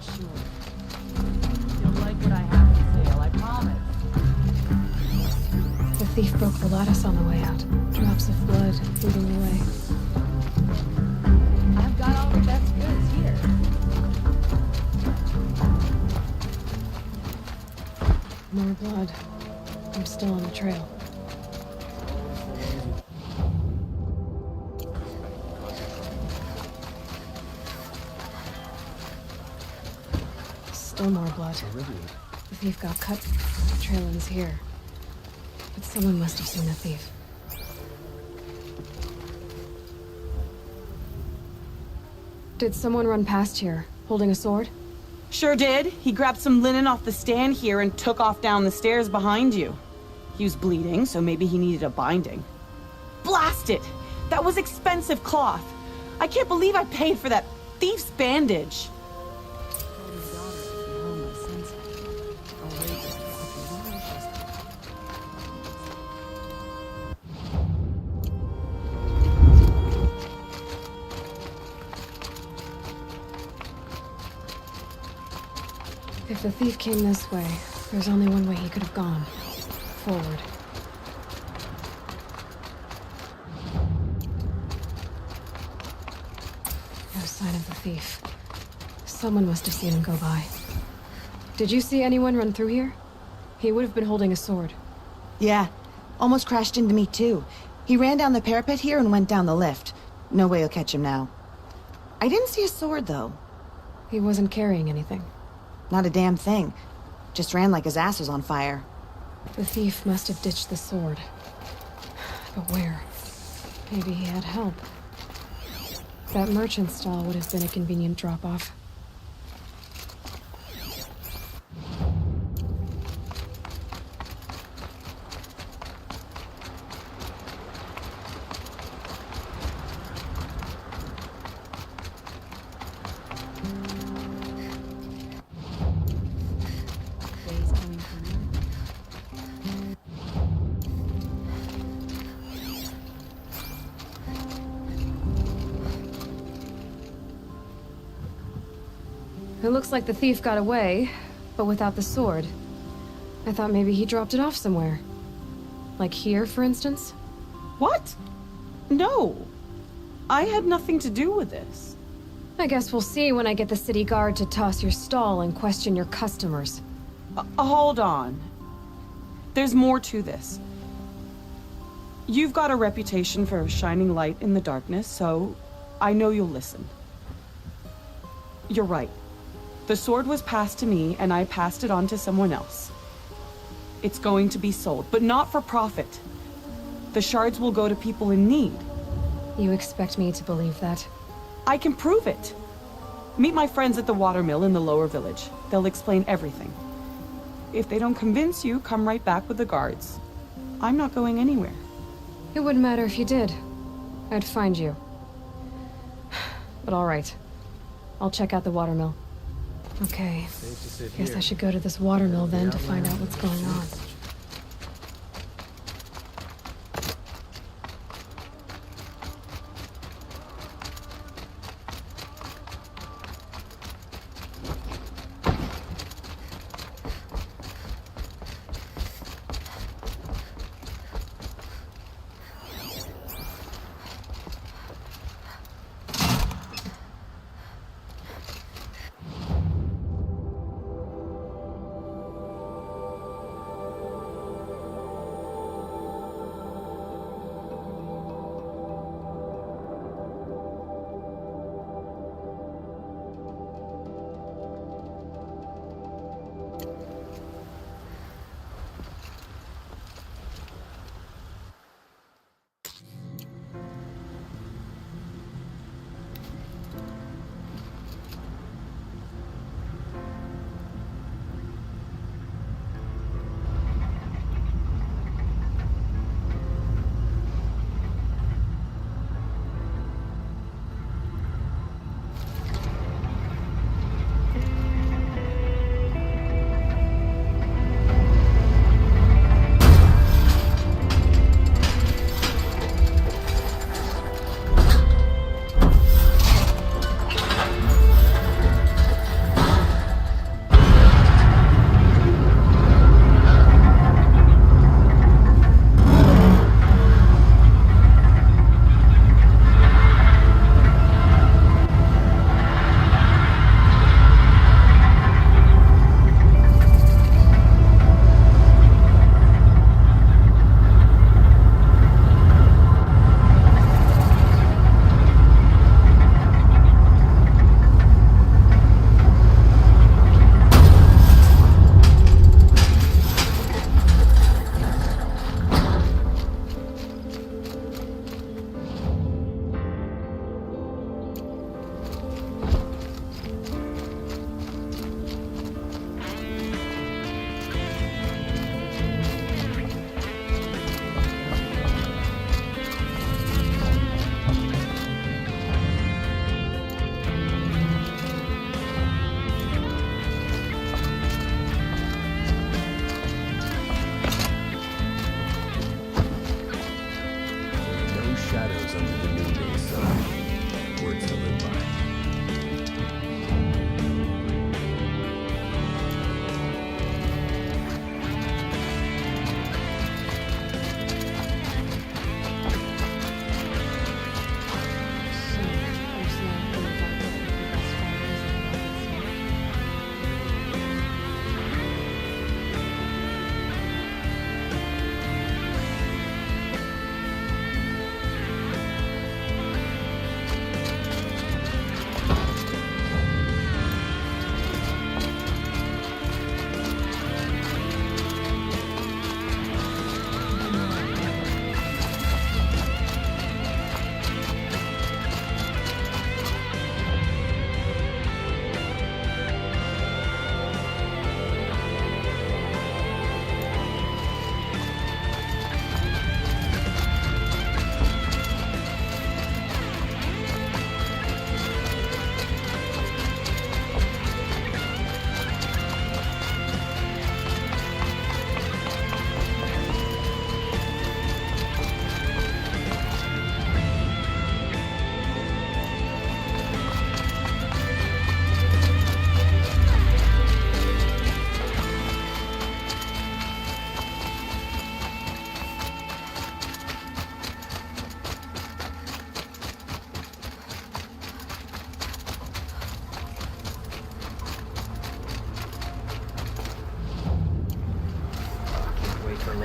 Sure. You'll like what I have for sale, I promise.
The thief broke the lattice on the way out. Drops of blood leading the way.
I've got all the best goods here.
More blood. I'm still on the trail. Still more blood. The thief got cut. The trail ends here. But someone must have seen the thief. Did someone run past here, holding a sword?
Sure did. He grabbed some linen off the stand here and took off down the stairs behind you. He was bleeding, so maybe he needed a binding. Blast it! That was expensive cloth. I can't believe I paid for that thief's bandage.
If the thief came this way, there's only one way he could have gone. Forward. No sign of the thief. Someone must have seen him go by. Did you see anyone run through here? He would have been holding a sword.
Yeah. Almost crashed into me, too. He ran down the parapet here and went down the lift. No way you'll catch him now. I didn't see a sword, though.
He wasn't carrying anything.
Not a damn thing. Just ran like his ass was on fire.
The thief must have ditched the sword. But where? Maybe he had help. That merchant stall would have been a convenient drop-off. It looks like the thief got away, but without the sword. I thought maybe he dropped it off somewhere. Like here, for instance?
What? No. I had nothing to do with this.
I guess we'll see when I get the city guard to toss your stall and question your customers.
Hold on. There's more to this. You've got a reputation for shining light in the darkness, so I know you'll listen. You're right. The sword was passed to me, and I passed it on to someone else. It's going to be sold, but not for profit. The shards will go to people in need.
You expect me to believe that?
I can prove it. Meet my friends at the watermill in the lower village. They'll explain everything. If they don't convince you, come right back with the guards. I'm not going anywhere.
It wouldn't matter if you did. I'd find you. But all right. I'll check out the watermill. Okay. Guess I should go to this watermill then to find out what's going on.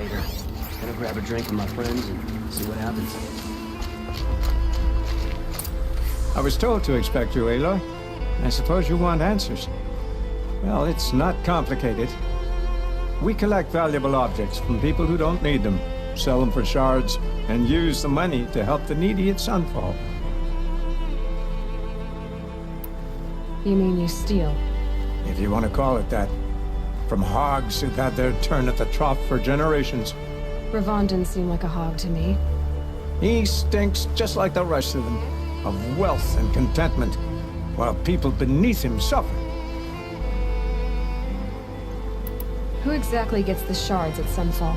later. Gonna grab a drink with my friends and see what happens.
I was told to expect you, Aloy. I suppose you want answers. Well, it's not complicated. We collect valuable objects from people who don't need them, sell them for shards, and use the money to help the needy at Sunfall.
You mean you steal?
If you want to call it that. From hogs who've had their turn at the trough for generations.
Ravon didn't seem like a hog to me.
He stinks just like the rest of them, of wealth and contentment, while people beneath him suffer.
Who exactly gets the shards at Sunfall?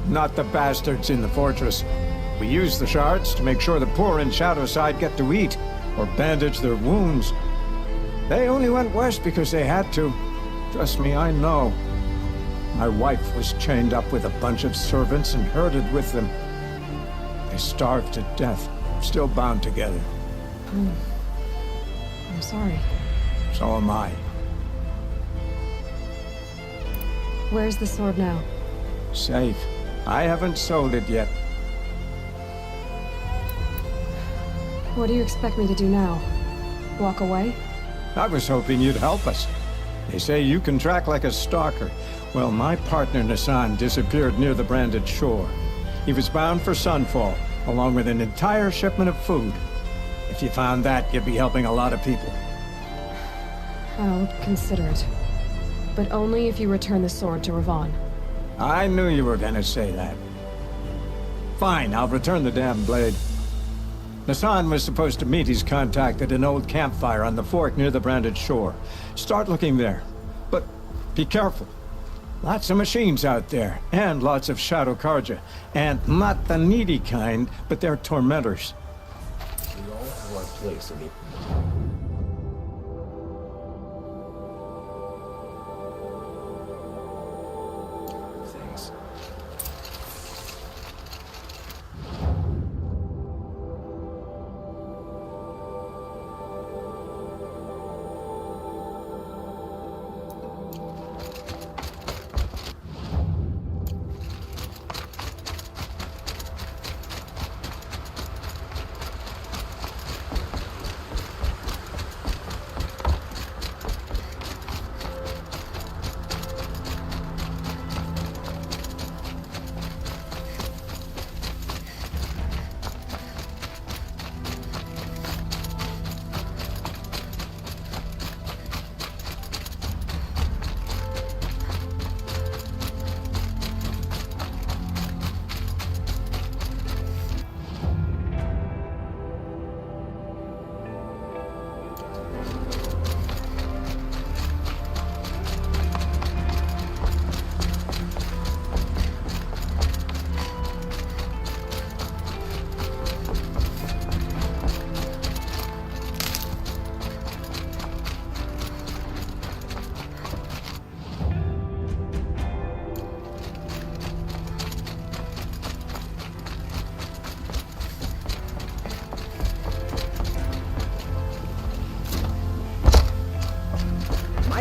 Not the bastards in the fortress. We use the shards to make sure the poor in Shadowside get to eat, or bandage their wounds. They only went west because they had to. Trust me, I know. My wife was chained up with a bunch of servants and herded with them. They starved to death, still bound together.
I'm sorry.
So am I.
Where's the sword now?
Safe. I haven't sold it yet.
What do you expect me to do now? Walk away?
I was hoping you'd help us. They say you can track like a stalker. Well, my partner Nassan disappeared near the branded shore. He was bound for Sunfall, along with an entire shipment of food. If you found that, you'd be helping a lot of people.
I'll consider it. But only if you return the sword to Ravon.
I knew you were gonna say that. Fine, I'll return the damn blade. Nassan was supposed to meet his contact at an old campfire on the fork near the branded shore. Start looking there. But be careful. Lots of machines out there, and lots of Shadow Karja. And not the needy kind, but they're tormentors.
We all have our place in the... things.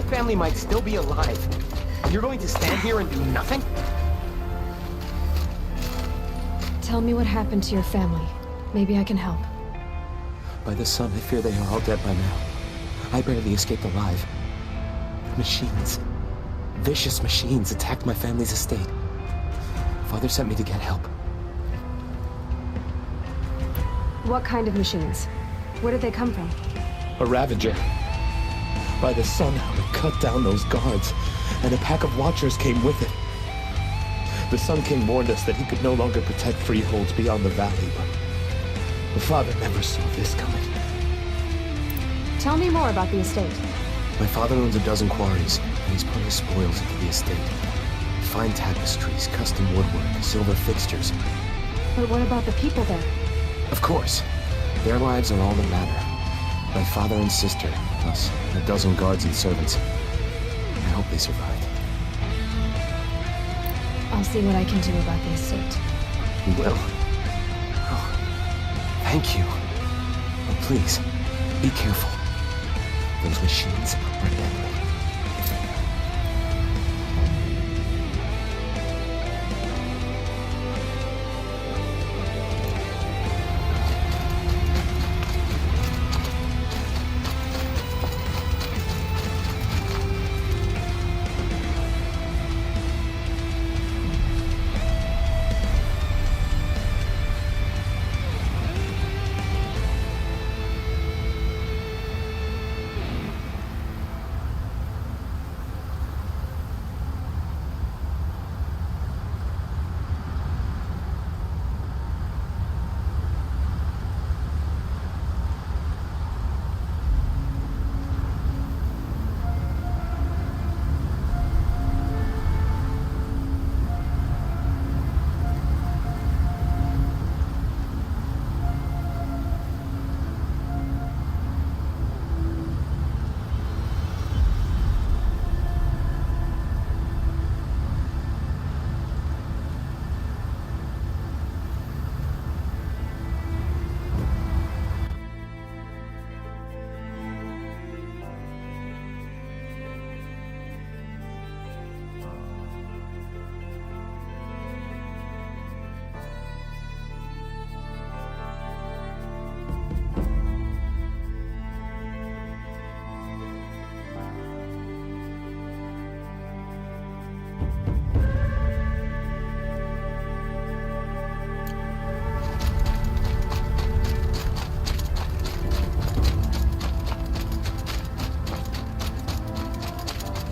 Family might still be alive. You're going to stand here and do nothing?
Tell me what happened to your family. Maybe I can help.
By the sun, I fear they are all dead by now. I barely escaped alive. Machines. Vicious machines attacked my family's estate. Father sent me to get help.
What kind of machines? Where did they come from?
A Ravager. By the sun, I cut down those guards, and a pack of watchers came with it. The Sun King warned us that he could no longer protect freeholds beyond the valley, but the father never saw this coming.
Tell me more about the estate.
My father owns a dozen quarries, and he's put his spoils into the estate. Fine tapestries, custom woodwork, silver fixtures.
But what about the people there?
Of course. Their lives are all that matter. My father and sister, plus a dozen guards and servants. I hope they survived.
I'll see what I can do about the estate.
You will? Oh, thank you. But please, be careful. Those machines are deadly.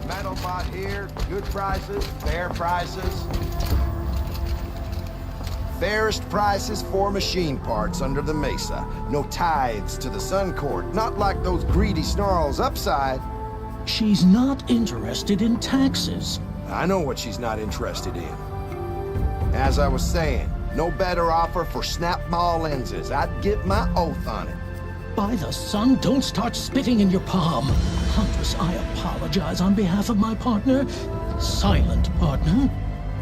Metalbot here, good prices, fair prices. Fairest prices for machine parts under the mesa. No tithes to the Sun Court, not like those greedy snarls upside.
She's not interested in taxes.
I know what she's not interested in. As I was saying, no better offer for snap-maw lenses. I'd give my oath on it.
By the sun, don't start spitting in your palm. Huntress, I apologize on behalf of my partner. Silent partner.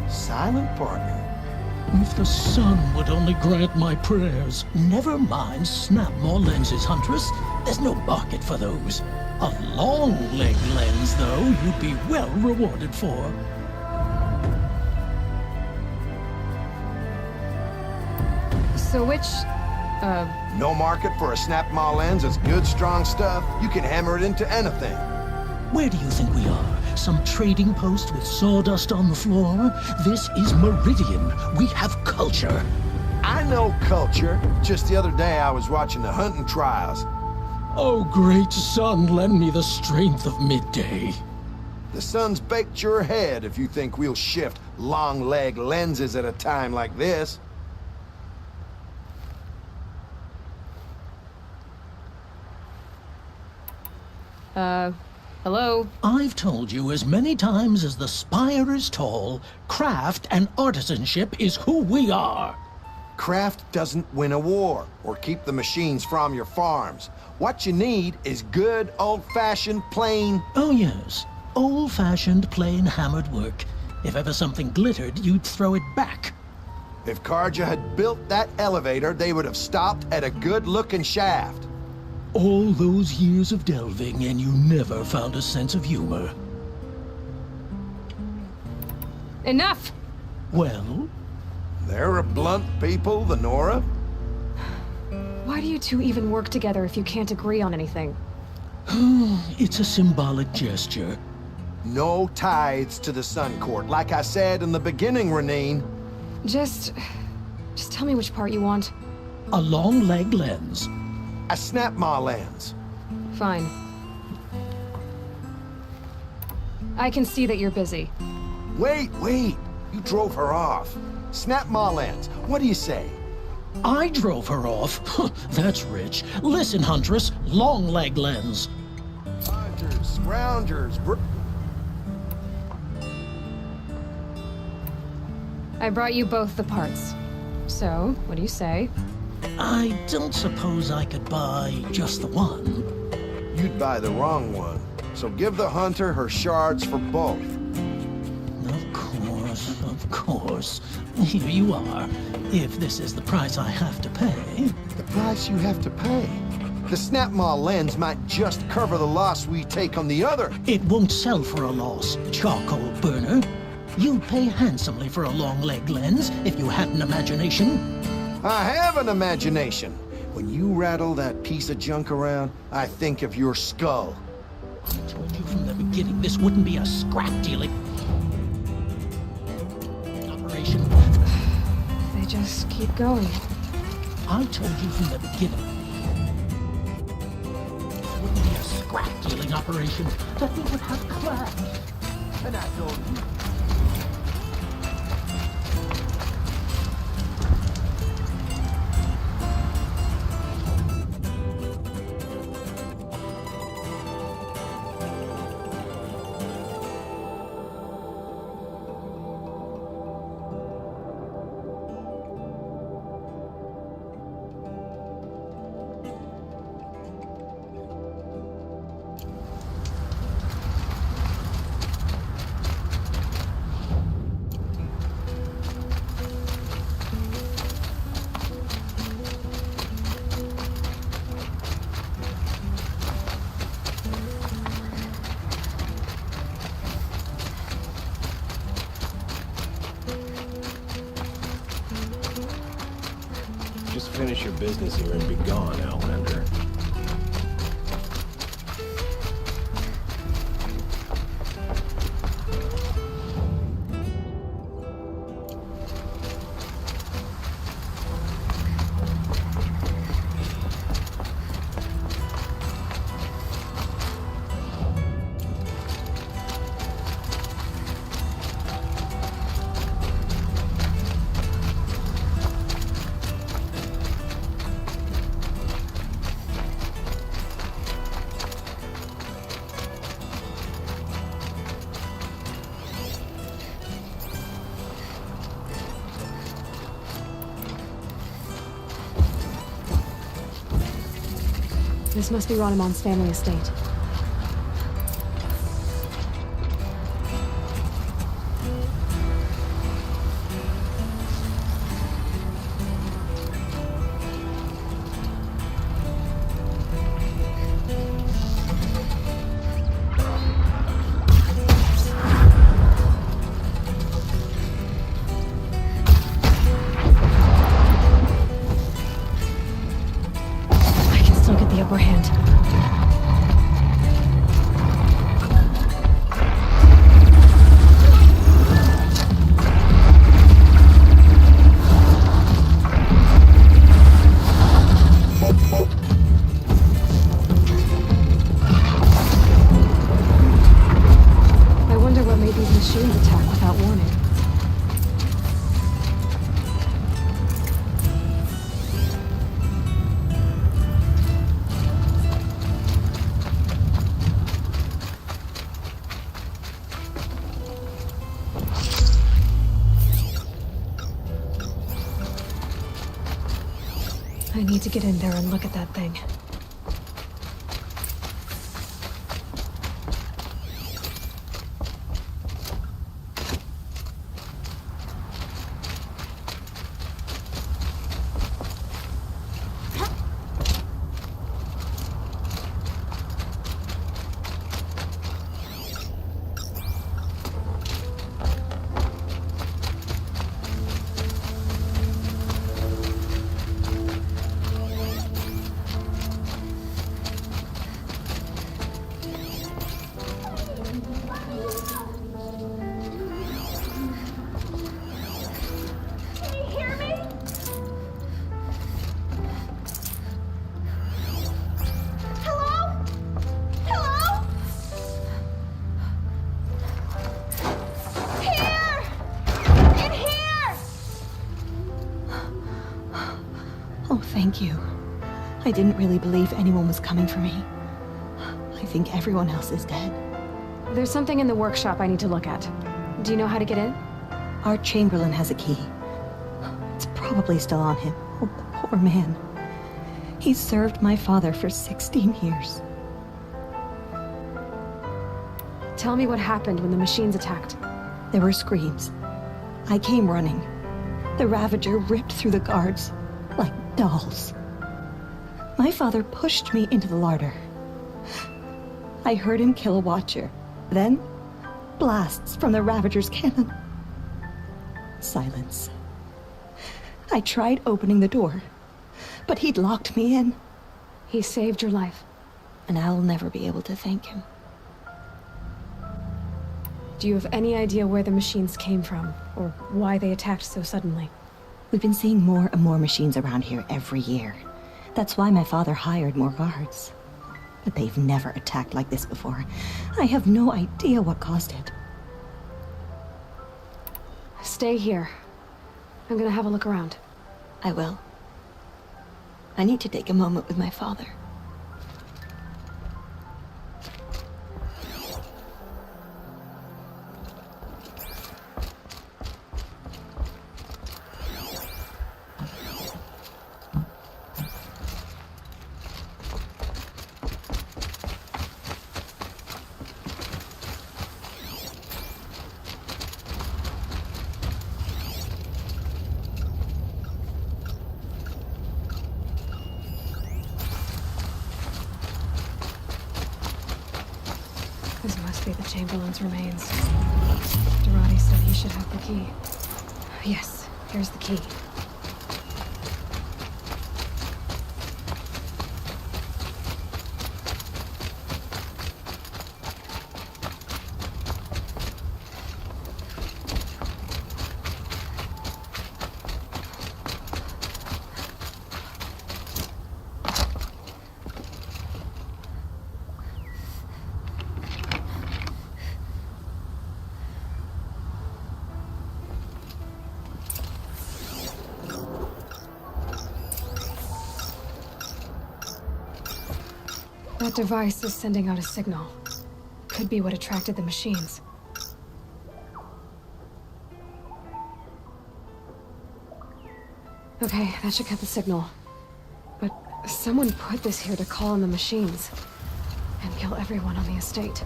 Silent partner?
If the sun would only grant my prayers. Never mind snap-maw lenses, Huntress. There's no market for those. A long leg lens, though, you'd be well rewarded for.
So which,
No market for a snap-maw lens. It's good, strong stuff. You can hammer it into anything.
Where do you think we are? Some trading post with sawdust on the floor? This is Meridian. We have culture.
I know culture. Just the other day I was watching the hunting trials.
Oh, great sun, lend me the strength of midday.
The sun's baked your head if you think we'll shift long leg lenses at a time like this.
Hello?
I've told you as many times as the spire is tall, craft and artisanship is who we are.
Craft doesn't win a war or keep the machines from your farms. What you need is good, old-fashioned, plain...
Oh, yes. Old-fashioned, plain hammered work. If ever something glittered, you'd throw it back.
If Karja had built that elevator, they would have stopped at a good-looking shaft.
All those years of delving, and you never found a sense of humor.
Enough!
Well?
They're a blunt people, the Nora.
Why do you two even work together if you can't agree on anything?
It's a symbolic gesture.
No tithes to the Sun Court. Like I said in the beginning, Renine.
Just tell me which part you want.
A long leg lens.
A snap-maw lens.
Fine. I can see that you're busy.
Wait! You drove her off. Snap-maw lens. What do you say?
I drove her off? That's rich. Listen, Huntress. Long leg lens.
Hunters, scroungers,
I brought you both the parts. So, what do you say?
I don't suppose I could buy just the one.
You'd buy the wrong one. So give the hunter her shards for both.
Of course. Here you are. If this is the price I have to pay.
The price you have to pay? The snap-maw lens might just cover the loss we take on the other.
It won't sell for a loss, charcoal burner. You'd pay handsomely for a long leg lens if you had an imagination.
I have an imagination. When you rattle that piece of junk around, I think of your skull.
I told you from the beginning this wouldn't be a scrap-dealing operation.
They just keep going.
I told you from the beginning it wouldn't be a scrap-dealing operation, that we would have clans. And I told you.
Just finish your business here and be gone, Outlander.
This must be Ronimon's family estate. Upper hand. I wonder what made these machines attack without warning. I need to get in there and look at that thing. Thank you. I didn't really believe anyone was coming for me. I think everyone else is dead. There's something in the workshop I need to look at. Do you know how to get in? Our Chamberlain has a key. It's probably still on him. Oh, poor man. He served my father for 16 years. Tell me what happened when the machines attacked. There were screams. I came running. The Ravager ripped through the guards like dolls. My father pushed me into the larder. I heard him kill a watcher. Then, blasts from the Ravager's cannon. Silence. I tried opening the door, but he'd locked me in. He saved your life. And I'll never be able to thank him. Do you have any idea where the machines came from, or why they attacked so suddenly? We've been seeing more and more machines around here every year. That's why my father hired more guards. But they've never attacked like this before. I have no idea what caused it. Stay here. I'm gonna have a look around. I will. I need to take a moment with my father. This must be the Chamberlain's remains. Durrani said he should have the key. Yes, here's the key. That device is sending out a signal. Could be what attracted the machines. Okay, that should cut the signal. But Someone put this here to call on the machines and kill everyone on the estate.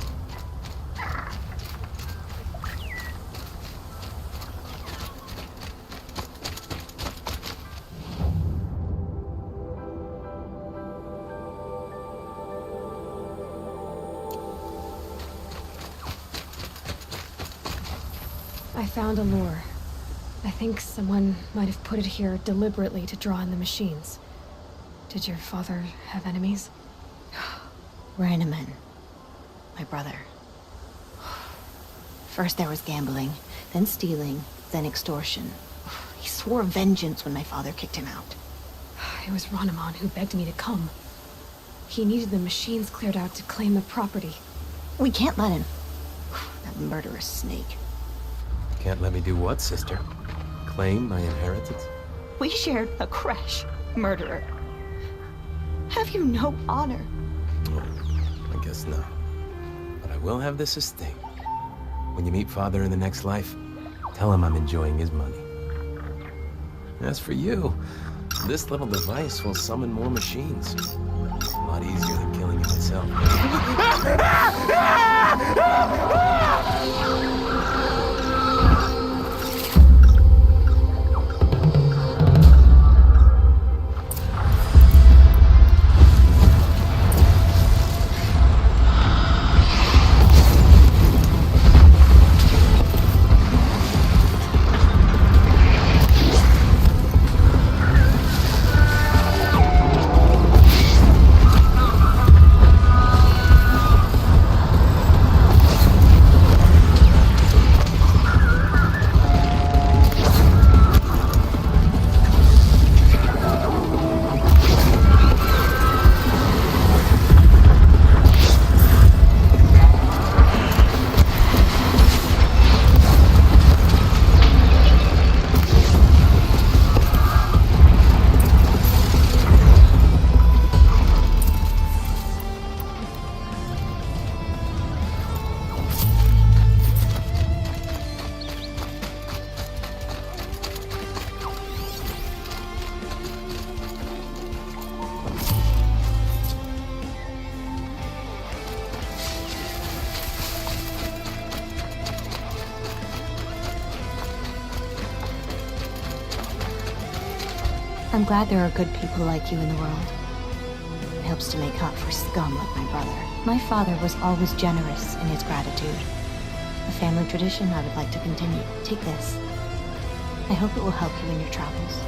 I found a lure. I think someone might have put it here deliberately to draw in the machines. Did your father have enemies?
Rainaman. My brother. First there was gambling, then stealing, then extortion. He swore vengeance when my father kicked him out.
It was Rainaman who begged me to come. He needed the machines cleared out to claim the property.
We can't let him. That murderous snake.
Can't let me do what, sister? Claim my inheritance?
We shared a crash, murderer. Have you no honor?
Oh, I guess not. But I will have this estate. When you meet father in the next life, tell him I'm enjoying his money. As for you, this little device will summon more machines. A lot easier than killing you myself.
I'm glad there are good people like you in the world. It helps to make up for scum like my brother. My father was always generous in his gratitude. A family tradition I would like to continue. Take this. I hope it will help you in your travels.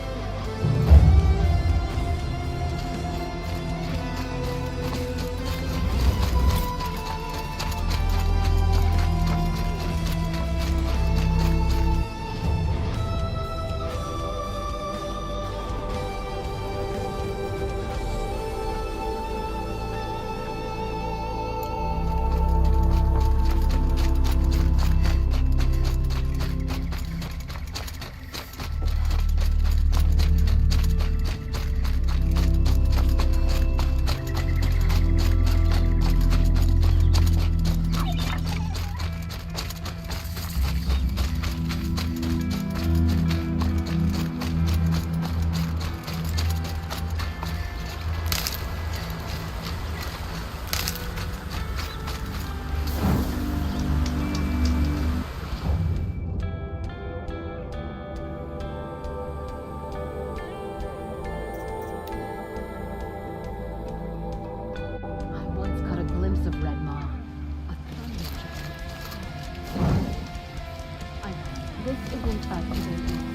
This isn't up to date.